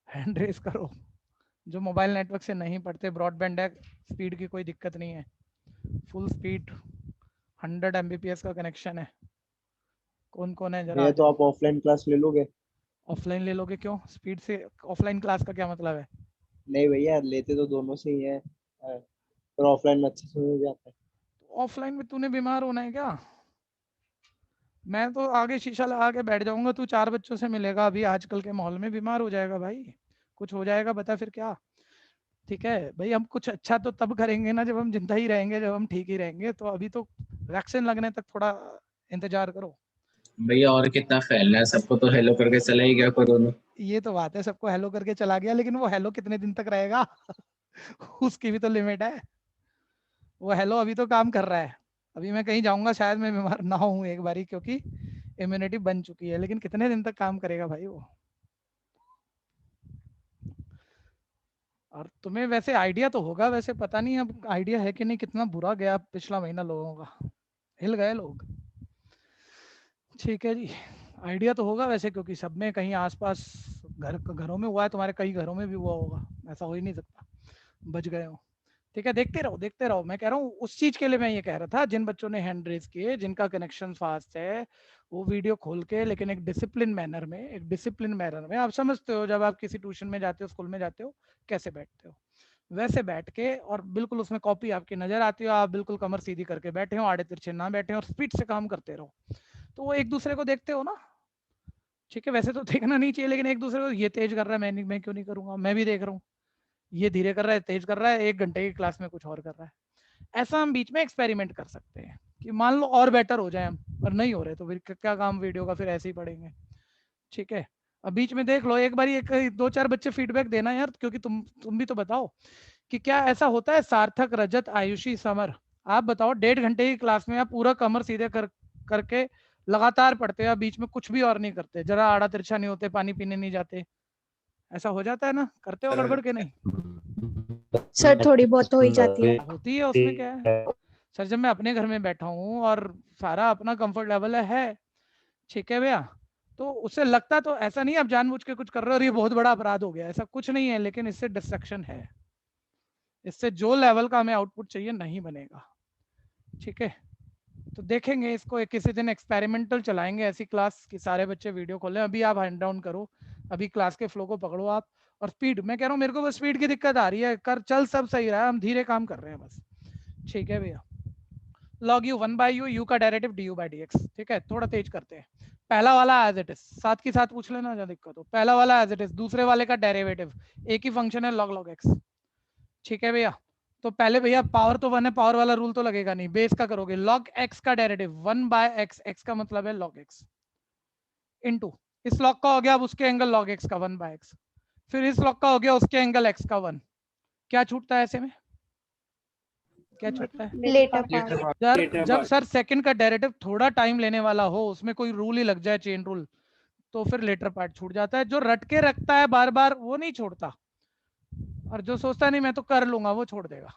हैंड रेज करो। जो मोबाइल नेटवर्क से नहीं पढ़ते, ब्रॉडबैंड है, स्पीड की कोई दिक्कत नहीं है, फुल स्पीड 100 Mbps का कनेक्शन है। कौन कौन है जरा? भैया तो आप ऑफलाइन क्लास ले लोगे? ऑफलाइन ले लोगे क्यों? स्पीड से ऑफलाइन क्लास का क्या मतलब है? नहीं भैया, लेते तो दोनों से ही है, पर ऑफलाइन में अच्छे से हो जाता है। ऑफलाइन में तूने बीमार होना है क्या? मैं तो आगे शीशा लगा के बैठ जाऊंगा, तू 4 बच्चों से मिलेगा अभी आजकल के माहौल में, बीमार हो जाएगा भाई, कुछ हो जाएगा बता फिर क्या। ठीक है भाई, हम कुछ अच्छा तो तब करेंगे ना जब हम जिंदा ही रहेंगे, जब हम ठीक ही रहेंगे। तो अभी तो वैक्सीन लगने तक थोड़ा इंतजार करो। भैया और कितना फैलना है, सबको तो हेलो करके चला ही गया कोरोना। ये तो बात है, सबको हेलो करके चला गया, लेकिन वो हेलो कितने दिन तक रहेगा? उसकी भी तो लिमिट है। वो हेलो अभी तो काम कर रहा है, अभी मैं कहीं जाऊंगा शायद मैं बीमार ना हूँ एक बारी, क्योंकि इम्यूनिटी बन चुकी है, लेकिन कितने दिन तक काम करेगा भाई वो? और तुम्हें वैसे आइडिया तो होगा, वैसे पता नहीं अब आइडिया है कि नहीं, कितना बुरा गया पिछला महीना लोगों का, हिल गए लोग, ठीक है जी। आइडिया तो होगा वैसे, क्योंकि सब में कहीं आसपास घरों में हुआ है, तुम्हारे कई घरों में भी हुआ होगा, ऐसा हो ही नहीं सकता बच गए हो। ठीक है, देखते रहो देखते रहो, मैं कह रहा हूँ उस चीज के लिए मैं ये कह रहा था, जिन बच्चों ने हैंड रेज किए, जिनका कनेक्शन फास्ट है, वो वीडियो खोल के, लेकिन एक डिसिप्लिन मैनर में, आप समझते हो जब आप किसी ट्यूशन में जाते हो, स्कूल में जाते हो, कैसे बैठते हो, वैसे बैठ के, और बिल्कुल उसमें कॉपी आपकी नजर आती हो, आप बिल्कुल कमर सीधी करके बैठे हो, आड़े तिरछे ना बैठे हो, और स्पीड से काम करते रहो, तो वो एक दूसरे को देखते हो ना। ठीक है, वैसे तो देखना नहीं चाहिए, लेकिन एक दूसरे को, ये तेज कर रहा है, मैं क्यों नहीं करूंगा, मैं भी देख रहा हूँ, ये धीरे कर रहा है, तेज कर रहा है, 1 घंटे की क्लास में कुछ और कर रहा है। ऐसा हम बीच में एक्सपेरिमेंट कर सकते हैं कि मान लो और बेटर हो जाए हम, पर नहीं हो रहे तो फिर क्या काम वीडियो का, फिर ऐसे ही पढ़ेंगे। ठीक है, अब बीच में देख लो एक बारी, एक 2-4 बच्चे फीडबैक देना यार, क्योंकि तुम भी तो बताओ कि क्या ऐसा होता है। सार्थक, रजत, आयुषी, समर, आप बताओ 1.5 घंटे की क्लास में आप पूरा कमर सीधे करके लगातार पढ़ते हैं, बीच में कुछ भी और नहीं करते, जरा आड़ा तिरछा नहीं होते, पानी पीने नहीं जाते, ऐसा हो जाता है ना? करते हो गड़बड़ के नहीं? सर थोड़ी बहुत हो ही जाती है। होती है, उसमें क्या है सर, जब मैं अपने घर में बैठा हूँ और सारा अपना कंफर्ट लेवल है, ठीक है भैया, तो उससे लगता तो ऐसा नहीं आप जानबूझ के कुछ कर रहे हो और ये बहुत बड़ा अपराध हो गया, ऐसा कुछ नहीं है, लेकिन इससे डिस्ट्रैक्शन है, इससे जो लेवल का हमें आउटपुट चाहिए नहीं बनेगा। ठीक है, तो देखेंगे इसको, किसी दिन एक्सपेरिमेंटल चलाएंगे ऐसी क्लास कि सारे बच्चे वीडियो खोलें। अभी आप हैंड डाउन करो, अभी क्लास के फ्लो को पकड़ो आप, और स्पीड, मैं कह रहा हूँ मेरे को बस स्पीड की दिक्कत आ रही है, कर चल सब सही रहा है, हम धीरे काम कर रहे हैं बस। ठीक है भैया, log u 1/u, u का डेरिवेटिव du by dx। ठीक है, थोड़ा तेज करते हैं, पहला वाला एज इट इज, साथ की साथ पूछ लेना जो दिक्कत हो, पहला वाला एज इट इज, दूसरे वाले का डेरिवेटिव, एक ही फंक्शन है log x। ठीक है भैया, तो पहले भैया पावर तो 1 है, पावर वाला रूल तो लगेगा नहीं, बेस का करोगे। log x का डेरिवेटिव 1 बाय x, x का मतलब है log x इनटू इस log का हो गया अब उसके एंगल log x का 1 बाय x, फिर इस log का हो गया उसके एंगल x का 1। क्या छूटता है ऐसे में, क्या छूटता है? Latter part. जब सर सेकंड का डेरिवेटिव थोड़ा टाइम लेने वाला हो, उसमें कोई रूल ही लग जाए, चेन रूल, तो फिर लेटर पार्ट छूट जाता है। जो रट के रखता है बार बार वो नहीं छोड़ता, और जो सोचता नहीं मैं तो कर लूंगा वो छोड़ देगा,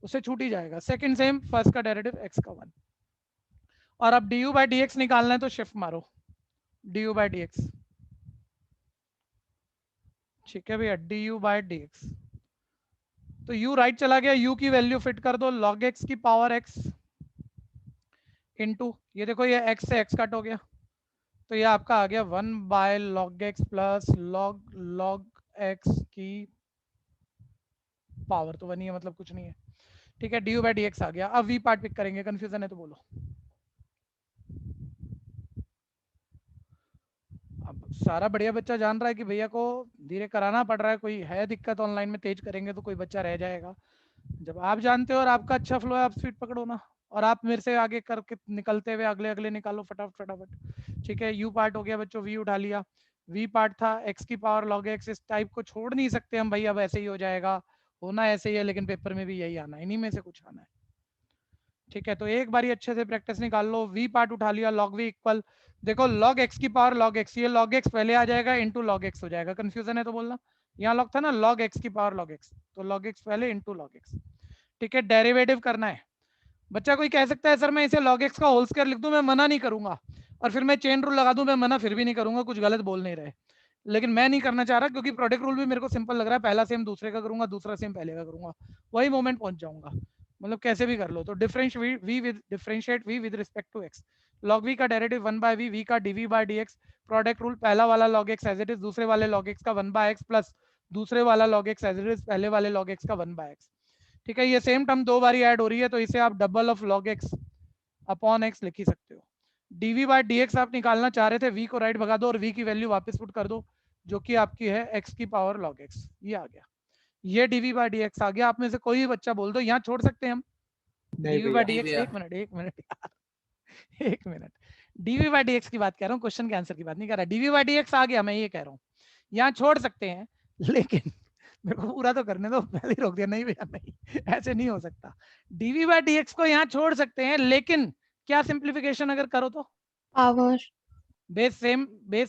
उससे छूट ही जाएगा। सेकंड सेम, फर्स्ट का डेरिवेटिव x का 1। और अब du बाई dx निकालना है तो शिफ्ट मारो, du बाई dx। ठीक है भैया, du बाई dx। तो u राइट चला गया, u की वैल्यू फिट कर दो log x की पावर x इनटू, ये देखो ये x से x कट हो गया, तो ये आपका आ गया 1 by log x plus log x की पावर तो 1 ही है, मतलब कुछ नहीं है। ठीक है, du बाई dx आ गया। अब v पार्ट पिक करेंगे, कंफ्यूजन है तो बोलो। अब सारा बढ़िया बच्चा जान रहा है कि भैया को धीरे कराना पड़ रहा है, कोई है दिक्कत ऑनलाइन में, तेज करेंगे तो कोई बच्चा रह जाएगा। जब आप जानते हो और आपका अच्छा फ्लो है, आप स्पीड पकड़ो ना, और आप मेरे से आगे करके निकलते हुए अगले अगले निकालो फटाफट फटाफट। ठीक है, u पार्ट हो गया बच्चों, v उठा लिया, v पार्ट था x की पावर log x। इस टाइप को छोड़ नहीं सकते हम भैया, अब ऐसे ही हो जाएगा, होना ऐसे ही है, लेकिन पेपर में भी यही आना है, इन्हीं में से कुछ आना है। ठीक है, तो एक बारी अच्छे से प्रैक्टिस निकाल लो। v पार्ट उठा लिया, log v इक्वल, देखो log x की पावर log x, ये log x पहले आ जाएगा इनटू log x हो जाएगा। कंफ्यूजन है तो बोलना, यहाँ log था ना, log x की पावर log x, तो log x पहले इनटू log x। ठीक है, डेरिवेटिव करना है। बच्चा कोई कह सकता है सर मैं इसे log x का होल स्क्वायर लिख दूं, मैं मना नहीं करूंगा, और फिर मैं चेन रूल लगा दूं, मैं मना फिर भी नहीं करूंगा, कुछ गलत बोल नहीं रहे, लेकिन मैं नहीं करना चाह रहा, क्योंकि प्रोडक्ट रूल भी मेरे को सिंपल लग रहा है, पहला सेम दूसरे का करूंगा, दूसरा सेम पहले का करूंगा, वही मोमेंट पहुंच जाऊंगा, मतलब कैसे भी कर लो। तो differentiate v with respect to x, log v का डेरिवेटिव 1 बाय v का dv by dx, product rule, पहला वाला log x as it is, दूसरे वाले log x का 1 बाय x प्लस दूसरे वाला log x as it is, पहले वाले log x का 1 बाय x। ठीक है, ये सेम टर्म दो बारी ऐड हो रही है, तो इसे आप double of log x upon x लिख ही सकते हो। dv बाय dx आप निकालना चाह रहे थे, v को राइट भगा दो और v की वैल्यू वापस पुट कर दो, जो कि आपकी है x की पावर log x, ये आ गया, ये dv बाय dx आ गया। आप में से कोई भी बच्चा बोल दो, यहाँ छोड़ सकते हैं हम dv बाय dx। एक मिनट यार, एक मिनट, dv बाय dx की बात कर रहा हूँ, क्वेश्चन के आंसर की बात नहीं कर रहा। dv बाय dx आ गया, मैं ये कह रहा हूँ यहाँ छोड़ सकते हैं, लेकिन मेरे को पूरा तो करने दो, पहले ही रोक दिया, नहीं भैया नहीं, ऐसे नहीं हो सकता। dv बाय dx को यहाँ छोड़ सकते हैं, लेकिन क्या सिंप्लीफिकेशन अगर करो तो power base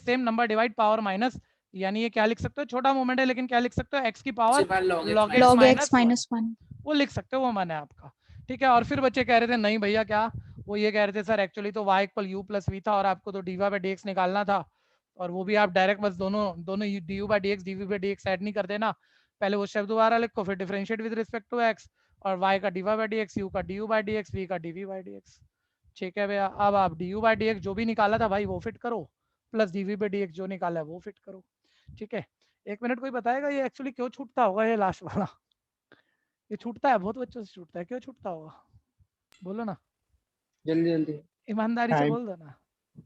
same number divide power minus, यानी ये क्या लिख सकते हो, छोटा मोमेंट है लेकिन क्या लिख सकते हो, x की पावर log x माइनस 1, वो लिख सकते हो, वो मन है आपका। ठीक है, और फिर बच्चे कह रहे थे नहीं भैया क्या, वो ये कह रहे थे सर एक्चुअली तो y equal u plus v था, और आपको तो dy बाय dx निकालना था, और वो भी आप डायरेक्ट बस दोनों du by dx dv by dx add नहीं कर देना, पहले वो शब्द दोबारा लिखो, फिर differentiate with respect to x, और y का dy बाय dx, u का du बाय dx, v का dv बाय dx। ठीक है भैया, अब आप du बाय dx जो भी निकाला था भाई वो फिट करो, प्लस dv बाय dx जो निकाला है वो फिट करो। ठीक है, एक मिनट, कोई बताएगा ये एक्चुअली क्यों छूटता होगा, ये लास्ट वाला ये छूटता है, बहुत बच्चों से छूटता है, क्यों छूटता होगा, बोलो ना, जल्दी जल्दी ईमानदारी से Time. बोल दो ना।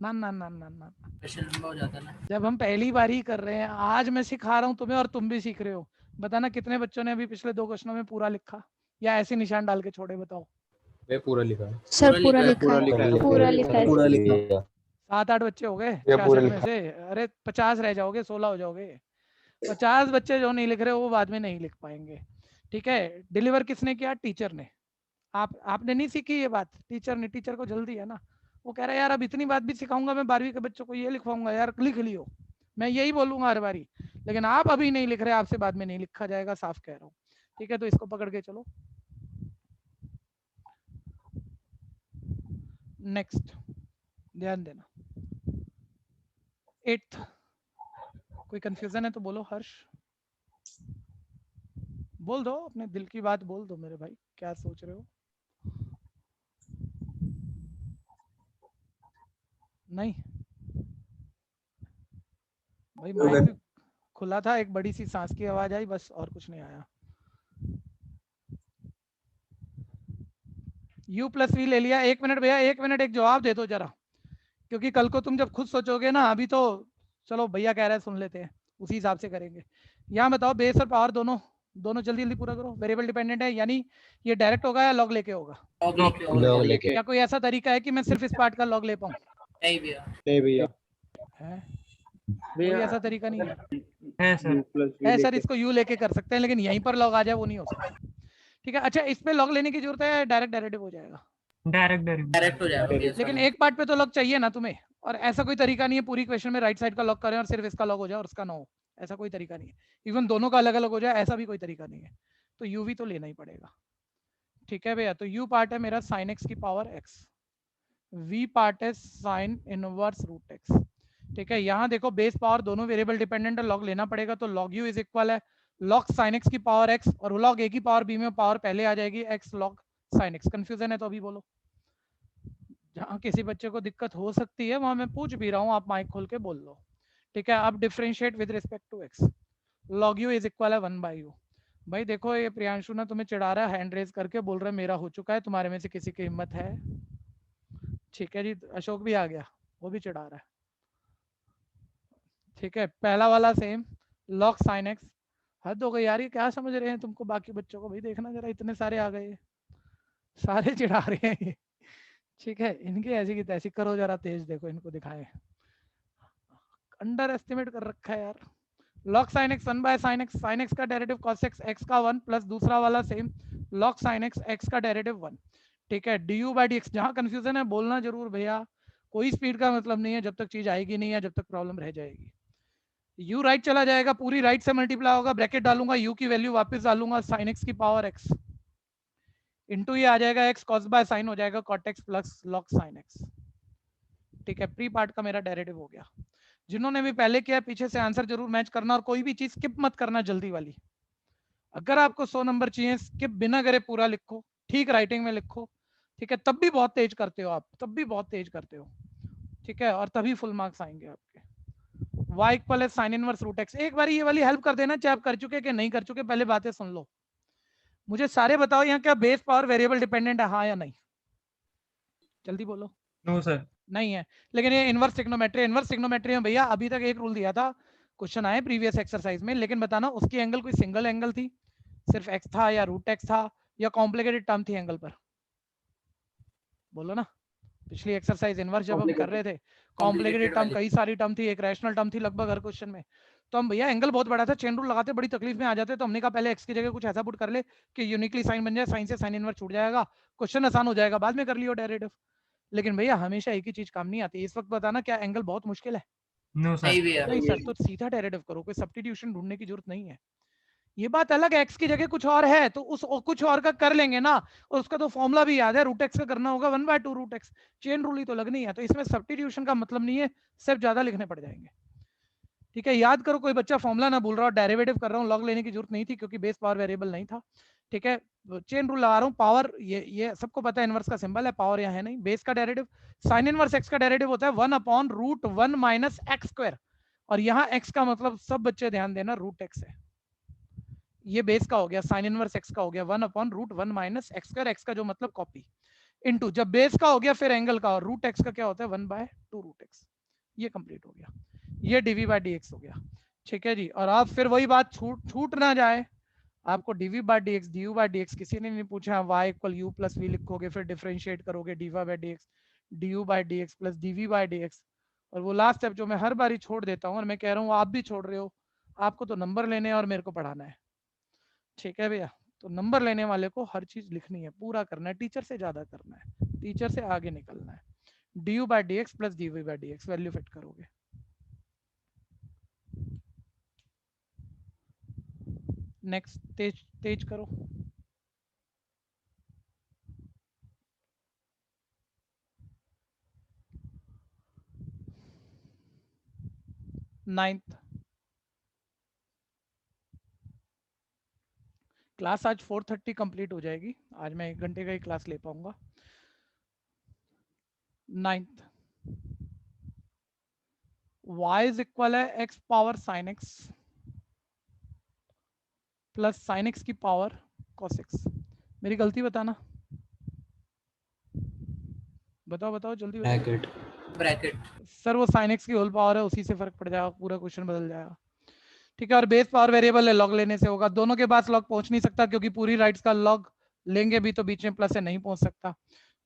ना ना ना ना ना, क्वेश्चन लंबा हो जाता है ना। जब हम पहली बार ही कर रहे हैं, आज मैं सिखा रहा हूँ तुम्हें और तुम भी सीख रहे हो, बताना कितने बच्चों ने अभी पिछले 2 क्वेश्चनों में पूरा लिखा, या ऐसे निशान डाल के छोड़े, बताओ। पूरा लिखा है। सर पूरा लिखा पूरा है, लिखा है। पूरा लिखा है। पूरा लिखा। 7-8 बच्चे हो गए ये पूरा 66 में से, अरे 50 रह जाओगे, 16 हो जाओगे। 50 बच्चे जो नहीं लिख रहे वो बाद में नहीं लिख पाएंगे। ठीक है, डिलीवर किसने किया, टीचर ने। आपने नहीं सीखी ये बात, टीचर ने, टीचर को जल्दी है ना, वो कह रहा है यार अब इतनी बात भी सिखाऊंगा मैं 12वीं के बच्चों को, ये लिखवाऊंगा यार, लिख लियो, मैं यही बोलूंगा हर बारी, लेकिन आप अभी नहीं लिख रहे, आपसे बाद में नहीं लिखा जाएगा, साफ कह रहा हूँ। ठीक है, तो इसको पकड़ के चलो। नेक्स्ट ध्यान देना, 8th, कोई कंफ्यूजन है तो बोलो। हर्ष बोल दो, अपने दिल की बात बोल दो मेरे भाई, क्या सोच रहे हो। नहीं भाई, माइक भी खुला था, एक बड़ी सी सांस की आवाज आई बस, और कुछ नहीं आया। u प्लस वी ले लिया। 1 मिनट भैया, 1 मिनट, एक जवाब दे दो जरा, क्योंकि कल को तुम जब खुद सोचोगे ना, अभी तो चलो भैया कह रहे हैं सुन लेते हैं, उसी हिसाब से करेंगे। यहाँ बताओ बेस और पावर दोनों दोनों जल्दी जल्दी पूरा करो। वेरिएबल डिपेंडेंट है यानी ये डायरेक्ट होगा या लॉग लेके होगा? लॉग लेके क्या कोई ऐसा तरीका है कि मैं सिर्फ इस पार्ट का लॉग ले पाऊँ? नहीं भैया। नहीं भैया, है कोई ऐसा तरीका नहीं है? u plus v है सर, लेके इसको यू लेके कर सकते हैं लेकिन यहीं पर लॉग आ जाए वो नहीं हो सकता। ठीक है, अच्छा इस पे लॉग लेने की जरूरत है, डायरेक्ट डेरिवेटिव हो जाएगा? डायरेक्ट हो जाएगा भैया। लेकिन एक पार्ट पे तो लॉग चाहिए ना तुम्हें, और ऐसा कोई तरीका नहीं है पूरी क्वेश्चन में राइट साइड का लॉग करें और सिर्फ इसका लॉग हो जाए और उसका ना हो, ऐसा कोई तरीका नहीं है। इवन दोनों का अलग अलग हो जाए ऐसा भी कोई तरीका नहीं है, तो यू भी तो लेना ही पड़ेगा। ठीक है भैया, तो यू पार्ट है मेरा साइन एक्स की पावर एक्स, वी पार्ट है साइन इनवर्स रूट एक्स। ठीक है, यहाँ देखो बेस पावर दोनों वेरिएबल डिपेंडेंट है, लॉग लेना पड़ेगा, तो लॉग यू इज इक्वल है लॉग साइन एक्स की पावर एक्स, और लॉग ए की पावर बी में पावर पहले आ जाएगी x log sine x. Confusion है तो अभी बोलो, जहाँ किसी बच्चे को दिक्कत हो सकती है वहां मैं पूछ भी रहा हूँ, आप माइक खोल के बोल लो। ठीक है, अब differentiate with respect to x, log u is equal है 1/u। भाई देखो ये प्रियांशु ना तुम्हें चिढ़ा रहा है, हैंड रेज करके बोल रहा है मेरा हो चुका है, तुम्हारे में से किसी की हिम्मत है? ठीक है जी, अशोक भी आ गया, वो भी चिढ़ा रहा है। ठीक है, पहला वाला सेम लॉग साइन एक्स। हद हो गई यार, ये क्या समझ रहे हैं तुमको बाकी बच्चों को? भाई देखना जरा, इतने सारे आ गए, सारे चिढ़ा रहे हैं ये। ठीक है, इनकी ऐसी की तैसी करो जरा तेज, देखो इनको दिखाएं, अंडर एस्टिमेट कर रखा है यार। Log sine x 1/sin x, sine x का डेरिवेटिव cos x, x का 1 प्लस दूसरा वाला same log sign x, x का डेरिवेटिव 1। ठीक है, du बाई dx, जहां कंफ्यूजन है बोलना जरूर भैया, कोई स्पीड का मतलब नहीं है जब तक चीज आएगी नहीं है, जब तक प्रॉब्लम रह जाएगी। u राइट चला जाएगा, पूरी राइट से मल्टीप्लाई होगा, ब्रैकेट डालूंगा, u की वैल्यू वापस डालूंगा, साइन x की पावर x इंटू ये आ जाएगा x cos बाय साइन हो जाएगा cot x plus log sign x। ठीक है, प्री पार्ट का मेरा डेरिवेटिव हो गया। जिन्होंने भी पहले किया पीछे से आंसर जरूर मैच करना, और कोई भी चीज स्किप मत करना जल्दी वाली। अगर आपको 100 नंबर चाहिए, स्किप बिना करे पूरा लिखो, ठीक राइटिंग में लिखो। ठीक है, तब भी बहुत तेज करते हो आप, तब भी बहुत तेज करते हो। ठीक है, और तभी फुल मार्क्स आएंगे आपके। y इक्वल है साइन इनवर्स रूट एक्स। एक बार ये वाली हेल्प कर देना, चाहे आप कर चुके कि नहीं कर चुके, पहले बातें सुन लो। मुझे सारे बताओ यहाँ क्या बेस पावर वेरिएबल डिपेंडेंट है, हाँ या नहीं? जल्दी बोलो। No sir. नहीं है, लेकिन ये इनवर्स ट्रिग्नोमेट्री में भैया अभी तक एक रूल दिया था, क्वेश्चन आए प्रीवियस एक्सरसाइज में, लेकिन बताना उसकी एंगल कोई सिंगल एंगल थी, सिर्फ एक्स था, या रूट एक्स था, या कॉम्प्लिकेटेड टर्म थी एंगल पर? बोलो ना। पिछली एक्सरसाइज इनवर्स जब हम कर रहे थे, कॉम्प्लिकेटेड टर्म कई सारी टर्म थी, एक रैशनल टर्म थी लगभग हर क्वेश्चन में। तो हम भैया एंगल बहुत बड़ा था, चेन रूल लगाते बड़ी तकलीफ में आ जाते, तो हमने कहा पहले एक्स की जगह कुछ ऐसा पुट कर ले कि यूनिकली साइन बन जाए, साइन से साइन इनवर्स छूट जाएगा, क्वेश्चन आसान हो जाएगा, बाद में कर लियो डेरिवेटिव। लेकिन भैया हमेशा एक ही चीज काम नहीं आती। इस वक्त बताना क्या एंगल बहुत मुश्किल है? No sir. नहीं भैया। नहीं सर, तो सीधा डेरिवेटिव करो, कोई सब्स्टिट्यूशन ढूंढने की जरूरत नहीं है। ये बात अलग है, एक्स की जगह कुछ और है तो उस कुछ और का कर लेंगे ना, और उसका तो फॉर्मूला भी याद है, रूट एक्स का करना होगा 1/2 रूट एक्स, चेन रूल ही तो लगनी है, तो इसमें सब्स्टिट्यूशन का मतलब नहीं है, सिर्फ ज्यादा लिखने पड़ जाएंगे। ठीक है, याद करो, कोई बच्चा फॉर्मूला ना भूल रहा हो, डेरिवेटिव कर रहा हूँ, लॉग लेने की जरूरत नहीं थी क्योंकि बेस पावर वेरिएबल नहीं था। ठीक है, चेन रूल लगा रहा हूँ, पावर ये सबको पता है, इनवर्स का सिंबल है, पावर यहाँ है नहीं। बेस का डेरिवेटिव, साइन इनवर्स एक्स का डेरिवेटिव होता है 1/√1 माइनस एक्स स्क्वायर, और यहाँ एक्स का मतलब सब बच्चे ध्यान देना रूट एक्स है। ये बेस का हो गया, साइन इनवर्स एक्स का हो गया 1/√1 माइनस एक्स स्क्वायर, एक्स का जो मतलब कॉपी, इनटू जब बेस का हो गया फिर एंगल का, और रूट एक्स का क्या होता है 1/2 रूट एक्स। ये कंप्लीट हो गया, ये dv बाय dx हो गया। ठीक है जी, और आप फिर वही बात छूट ना जाए, आपको dv by dx du by dx किसी ने नहीं पूछा, y equal u plus v लिखोगे, फिर डिफरेंशिएट करोगे dy by dx du by dx plus dv by dx, और वो लास्ट स्टेप जो मैं हर बारी छोड़ देता हूँ, और मैं कह रहा हूँ आप भी छोड़ रहे हो, आपको तो नंबर लेने हैं और मेरे को पढ़ाना है। ठीक है भैया, तो नंबर लेने वाले को हर चीज लिखनी है, पूरा करना है, टीचर से ज्यादा करना है, टीचर से आगे निकलना है। du by dx plus dv by dx value fit करोगे। नेक्स्ट तेज करो। नाइन्थ क्लास आज 4:30 कंप्लीट हो जाएगी, आज मैं 1 घंटे का ही क्लास ले पाऊंगा। नाइन्थ, y इज इक्वल है x power sine x plus sign x की पावर cos x। मेरी गलती बताना, बताओ बताओ जल्दी बताओ। ब्रैकेट। सर वो साइन x की होल पावर है, उसी से फर्क पड़ जाएगा, पूरा क्वेश्चन बदल जाएगा। ठीक है, और बेस पावर वेरिएबल है, लॉग लेने से होगा। दोनों के पास लॉग पहुंच नहीं सकता क्योंकि पूरी राइट्स का लॉग लेंगे भी तो बीच में प्लस से नहीं पहुंच सकता।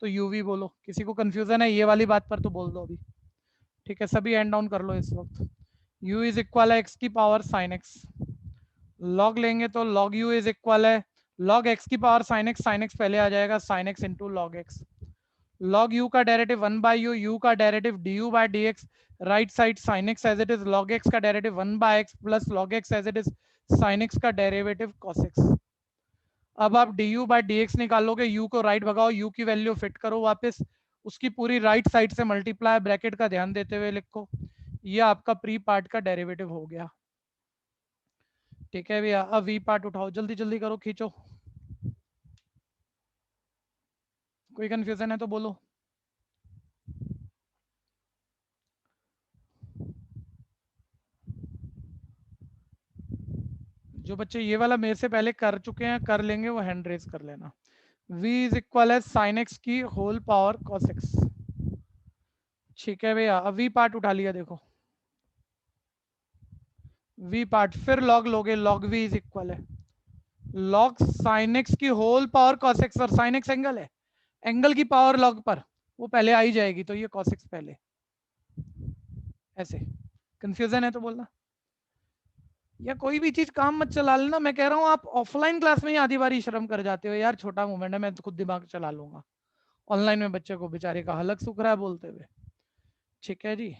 तो यूवी बोलो। किसी को कंफ्यूजन है ये वाली बात पर तो बोल दो अभी। ठीक है, सभी एंड डाउन कर लो इस वक्त। u इज इक्वल है x की पावर साइन x। लॉग लेंगे तो log u इज इक्वल है log x की पावर साइन x पहले आ जाएगा, sine x into log x. log u का डेरिवेटिव 1 बाई u का derivative du by dx, right side sin x as it is, log x का derivative 1 by x plus log x as it is, sin x का derivative cos x। अब आप du by dx निकालोगे, u को right भगाओ, u की value fit करो वापस, उसकी पूरी राइट साइड से मल्टीप्लाई, ब्रैकेट का ध्यान देते हुए लिखो। ये आपका प्री पार्ट का डेरिवेटिव हो गया। ठीक है भैया, अब वी पार्ट उठाओ, जल्दी जल्दी करो, खींचो। कोई कंफ्यूजन है तो बोलो। जो बच्चे ये वाला मेरे से पहले कर चुके हैं, कर लेंगे, वो हैंड रेज कर लेना। v इज इक्वल है साइन एक्स की होल पावर cos x। ठीक है भैया, अब v पार्ट उठा लिया, देखो v पार्ट, फिर log लोगे, log v इज इक्वल है log sin x की होल पावर cos x, और sin x एंगल है, एंगल की पावर log पर वो पहले आ ही जाएगी, तो ये cos x पहले। ऐसे कंफ्यूजन है तो बोलना, या कोई भी चीज काम मत चला लेना। मैं कह रहा हूँ आप ऑफलाइन क्लास में ही आधी बारी शर्म कर जाते हो, यार छोटा मूवमेंट है, मैं खुद दिमाग चला लूंगा। ऑनलाइन में बच्चे को बेचारे का हलक सूख रहा है बोलते हुए। ठीक है जी,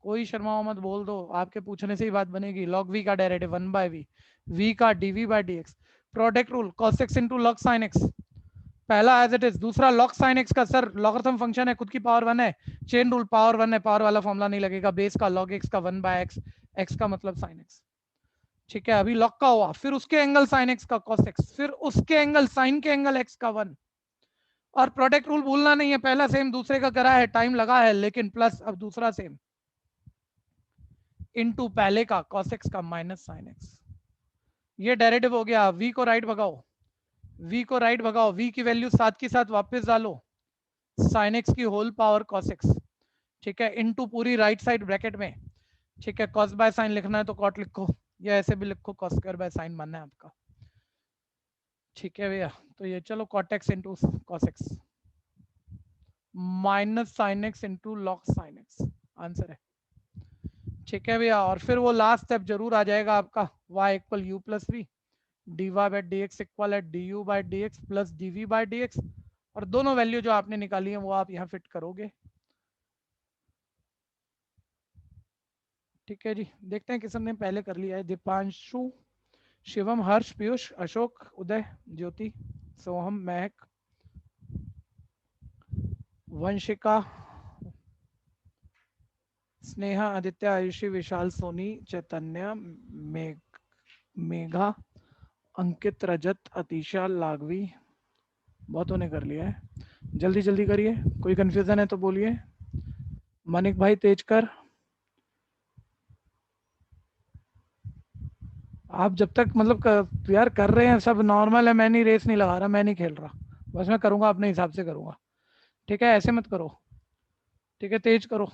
कोई शर्माओ मत, बोल दो, आपके पूछने से ही बात बनेगी। log v का डेरिवेटिव 1 बाय v, v का dv by dx, product rule cos x into log sin x, पहला एज इट इज, दूसरा log sin x का सर लॉगरिथम फंक्शन है, खुद की पावर 1 है, चेन रूल पावर 1 है, पावर वाला फॉर्मूला नहीं लगेगा, बेस का log x का 1 बाय x, x का मतलब sin x। ठीक है, अभी लॉग का हुआ, फिर उसके एंगल sin x का cos x, फिर उसके एंगल sin के एंगल x का 1, और प्रोडक्ट रूल भूलना नहीं है, पहला सेम दूसरे का करा है, टाइम लगा है, लेकिन प्लस अब दूसरा सेम इनटू पहले का cos x का माइनस sin x। ये डेरिवेटिव हो गया। v को राइट भगाओ, v को राइट भगाओ, v की वैल्यू साथ की साथ वापस डालो, sin x की होल पावर cos x। ठीक है, इनटू पूरी राइट साइड ब्रैकेट में। ठीक है, cos बाय sin लिखना है तो cot लिखो, या ऐसे भी लिखो, cos स्क्वायर बाय sin मानना है आपका। ठीक है भैया, तो ये चलो cot x into cos x minus sin x into log sin x answer है। ठीक है भैया, और फिर वो लास्ट स्टेप जरूर आ जाएगा आपका, y equal u plus v, dy by dx equal है du by dx plus dv by dx, और दोनों वैल्यू जो आपने निकाली है वो आप यहाँ फिट करोगे। ठीक है जी, देखते हैं किसने पहले कर लिया है। दीपांशु, शिवम, हर्ष, पीयूष, अशोक, उदय, ज्योति, सोहम, महक, वंशिका, स्नेहा, आदित्य, आयुषी, विशाल, सोनी, चैतन्य, मेघा, अंकित, रजत, अतीशा, लागवी, बहुतों ने कर लिया है। जल्दी जल्दी करिए, कोई कंफ्यूजन है तो बोलिए। मनिक भाई, तेज कर। आप जब तक मतलब यार कर रहे हैं सब नॉर्मल है, मैं नहीं रेस नहीं लगा रहा, मैं नहीं खेल रहा, बस मैं करूंगा अपने हिसाब से करूंगा। ठीक है, ऐसे मत करो। ठीक है, तेज करो,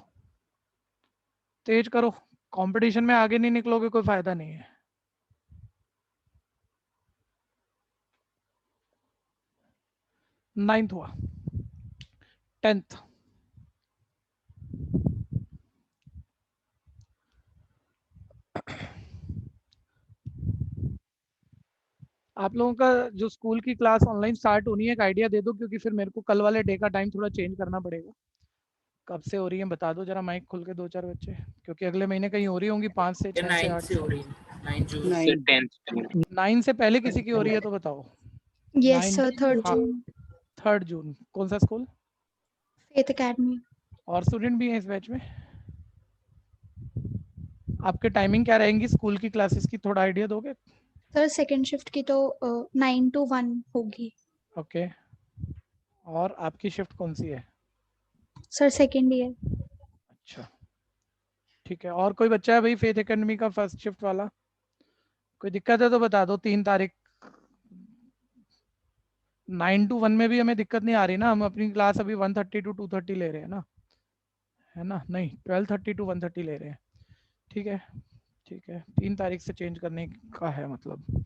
तेज करो, कंपटीशन में आगे नहीं निकलोगे कोई फायदा नहीं है। नाइन्थ हुआ, 10th, आप लोगों का जो स्कूल की क्लास ऑनलाइन स्टार्ट होनी है, एक आइडिया दे दो, क्योंकि फिर मेरे को कल वाले डे का टाइम थोड़ा चेंज करना पड़ेगा। कब से हो रही है बता दो जरा, माइक खोल के 2-4 बच्चे, क्योंकि अगले महीने कहीं हो रही होंगी, 5 से 6 से 8 से हो रही है, 9 जून से नहीं 10th 9 से पहले किसी की हो रही है तो बताओ। यस 9 सर, 3rd हाँ, जून 3rd जून। कौन सा स्कूल? Faith academy. और स्टूडेंट भी हैं इस बैच में? आपके टाइमिंग क्या रहेंगी स्कूल की क्लासेस की, थोड़ा आइडिया दोगे? सर सेकंड शिफ्ट की तो 9 to 1 होगी। ओके, और आपकी शिफ्ट कौन सी है? Sir second year. अच्छा, ठीक है। और कोई बच्चा है भाई फेथ एकेडमी का फर्स्ट शिफ्ट वाला? कोई दिक्कत है तो बता दो। 3 तारीख 9 to 1 में भी हमें दिक्कत नहीं आ रही ना, हम अपनी क्लास अभी 1:30 to 2:30 ले रहे हैं ना, है ना? नहीं, 12:30 to 1:30 ले रहे हैं। ठीक है, ठीक है, 3 तारीख से चेंज करने का है मतलब।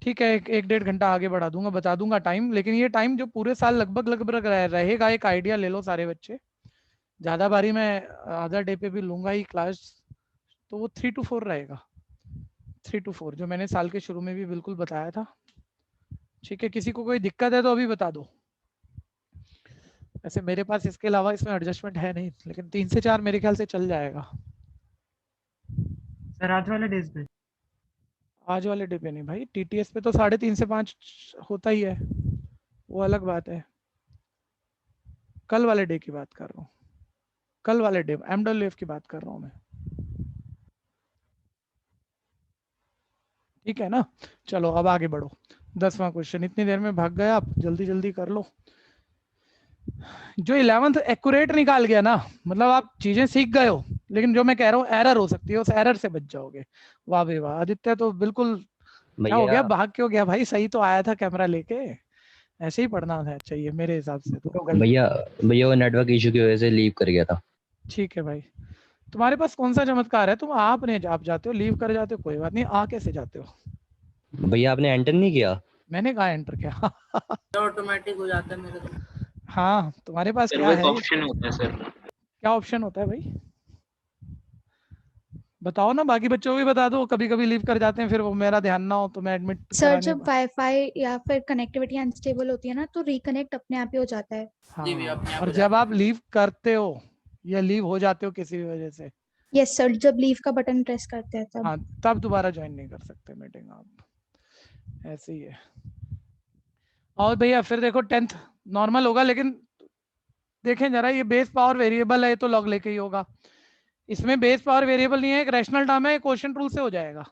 ठीक है, एक डेढ़ घंटा आगे बढ़ा दूंगा, बता दूंगा टाइम, लेकिन ये टाइम जो पूरे साल लगभग रहेगा, एक आइडिया ले लो सारे बच्चे। ज़्यादा बारी मैं अदर डे पे भी लूंगा ही क्लास, तो वो 3 to 4 रहेगा, 3 to 4 जो मैंने साल के शुरू में भी बिल्कुल बताया था। ठीक है, किसी को कोई दिक्कत है तो अभी बता दो। वैसे मेरे पास इसके अलावा इसमें एडजस्टमेंट है नहीं, लेकिन 3 से 4 मेरे ख्याल से चल जाएगा। सर आज वाले डेज पे आज वाले डे पे नहीं भाई, टीटीएस पे तो 3.5 से 5 होता ही है, वो अलग बात है। कल वाले डे की बात कर रहा हूँ, कल वाले डे MWF की बात कर रहा हूँ मैं। ठीक है ना, चलो अब आगे बढ़ो। 10वां क्वेश्चन, इतनी देर में भाग गया आप, जल्दी जल्दी कर लो। जो 11th एक्यूरेट निकाल गया ना, मतलब आप चीजें सीख गए हो, लेकिन जो मैं कह रहा हूँ एरर हो सकती है, उस एरर से बच जाओगे। वाह भाई वाह, आदित्य तो बिल्कुल क्या हो गया, भाग क्यों गया भाई, सही तो आया था कैमरा लेके, ऐसे ही पढ़ना था चाहिए मेरे हिसाब से तो। भैया वो नेटवर्क इशू की वजह से लीव कर गया था। ठीक है भाई, तुम्हारे पास कौन सा चमत्कार है, तुम आप जाते हो, लीव कर जाते हो, कोई बात नहीं, आ कैसे जाते हो। भैया आपने एंटर नहीं किया? मैंने कहा एंटर किया। ऑटोमेटिक हो जाता है मेरे तो। हाँ तुम्हारे पास सर क्या वो है, ऑप्शन होता है सर। क्या ऑप्शन होता है भाई, बताओ ना, बाकी बच्चों को भी बता दो, कभी कभी लीव कर जाते हैं, फिर वो मेरा ध्यान ना हो तो मैं एडमिट सर जब वाईफाई या फिर कनेक्टिविटी अनस्टेबल होती है ना, तो रिकनेक्ट अपने आप ही हो जाता है। जी भी हाँ, अपने आप और हो जब जाता आप लीव करते हो या लीव हो जाते हो किसी भी वजह से, यस सर, जब लीव का बटन प्रेस करते हैं तब। हाँ तब दोबारा ज्वाइन नहीं कर सकते मीटिंग आप, ऐसे ही है। और भैया फिर देखो 10th नॉर्मल होगा, लेकिन देखें जरा, ये बेस पावर वेरिएबल है तो लॉग लेके ही होगा, इसमें बेस पावर वेरिएबल नहीं है, एक रैशनल टर्म है, क्वोशिएंट रूल से हो जाएगा,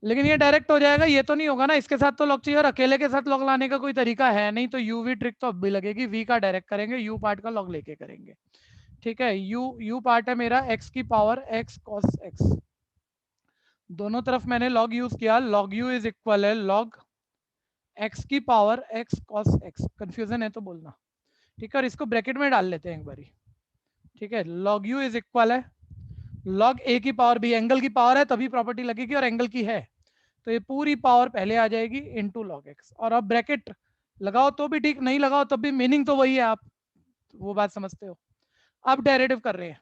लेकिन ये डायरेक्ट हो जाएगा, ये तो नहीं होगा ना, इसके साथ तो लॉग चाहिए, और अकेले के साथ लॉग लाने का कोई तरीका है नहीं, तो यूवी ट्रिक तो अब भी लगेगी, वी का डायरेक्ट करेंगे, यू पार्ट का लॉग लेके करेंगे। ठीक है, यू पार्ट है मेरा x की पावर x cos x, दोनों तरफ मैंने लॉग यूज किया, लॉग यू इज इक्वल है लॉग x की power x cos x, confusion है तो बोलना। ठीक है, और इसको ब्रैकेट में डाल लेते हैं एक बारी। ठीक है, लॉग यू इज इक्वल है लॉग a की पावर b, एंगल की पावर है तभी प्रॉपर्टी लगेगी, और एंगल की है तो ये पूरी पावर पहले आ जाएगी इनटू लॉग x, और अब ब्रैकेट लगाओ तो भी ठीक, नहीं लगाओ तब भी मीनिंग तो वही है, आप वो बात समझते हो। अब डेरिवेटिव कर रहे हैं,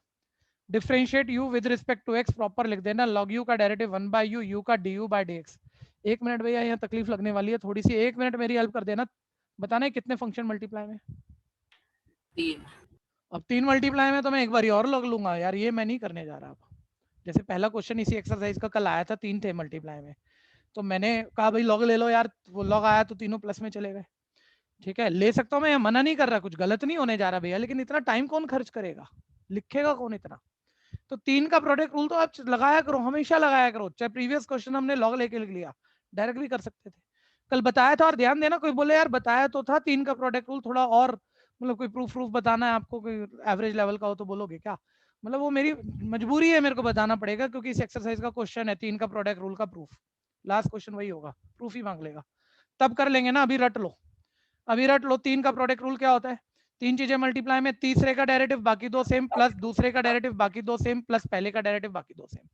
differentiate u with respect to x, proper लिख देना, log u का डेरिवेटिव 1/u, u का du by dx। एक मिनट भैया, यहाँ तकलीफ लगने वाली है थोड़ी सी, एक मिनट मेरी हेल्प कर देना, बताना है कितने फंक्शन मल्टीप्लाई में। 3। अब 3 मल्टीप्लाई में तो मैं एक बार और लॉग लूंगा यार, ये मैं नहीं करने जा रहा अब। जैसे पहला क्वेश्चन इसी एक्सरसाइज का कल आया था, 3 थे मल्टीप्लाई में, तो मैंने कहा भाई लॉग ले लो यार, वो लॉग आया तो तीनों प्लस में चले गए। ठीक है, ले सकता हूँ मैं, मना नहीं कर रहा, कुछ गलत नहीं होने जा रहा भैया, लेकिन इतना टाइम कौन खर्च करेगा, लिखेगा कौन इतना। तो 3 का प्रोडक्ट रूल तो आप लगाया करो, हमेशा लगाया करो, चाहे प्रीवियस क्वेश्चन हमने लॉग लेके लिख लिया, डायरेक्ट भी कर सकते थे, कल बताया था। और ध्यान देना, कोई बोले यार बताया तो था 3 का प्रोडक्ट रूल, थोड़ा और मतलब कोई प्रूफ बताना है आपको, कोई एवरेज लेवल का हो तो बोलोगे क्या, मतलब वो मेरी मजबूरी है, मेरे को बताना पड़ेगा, क्योंकि इस एक्सरसाइज का क्वेश्चन है 3 का प्रोडक्ट रूल का प्रूफ, लास्ट क्वेश्चन वही होगा, प्रूफ ही मांग लेगा, तब कर लेंगे ना, अभी रट लो, अभी रट लो। 3 का प्रोडक्ट रूल क्या होता है, 3 चीजें मल्टीप्लाई में, तीसरे का डेरिवेटिव बाकी दो सेम, प्लस दूसरे का डेरिवेटिव बाकी दो सेम, प्लस पहले का डेरिवेटिव बाकी दो सेम।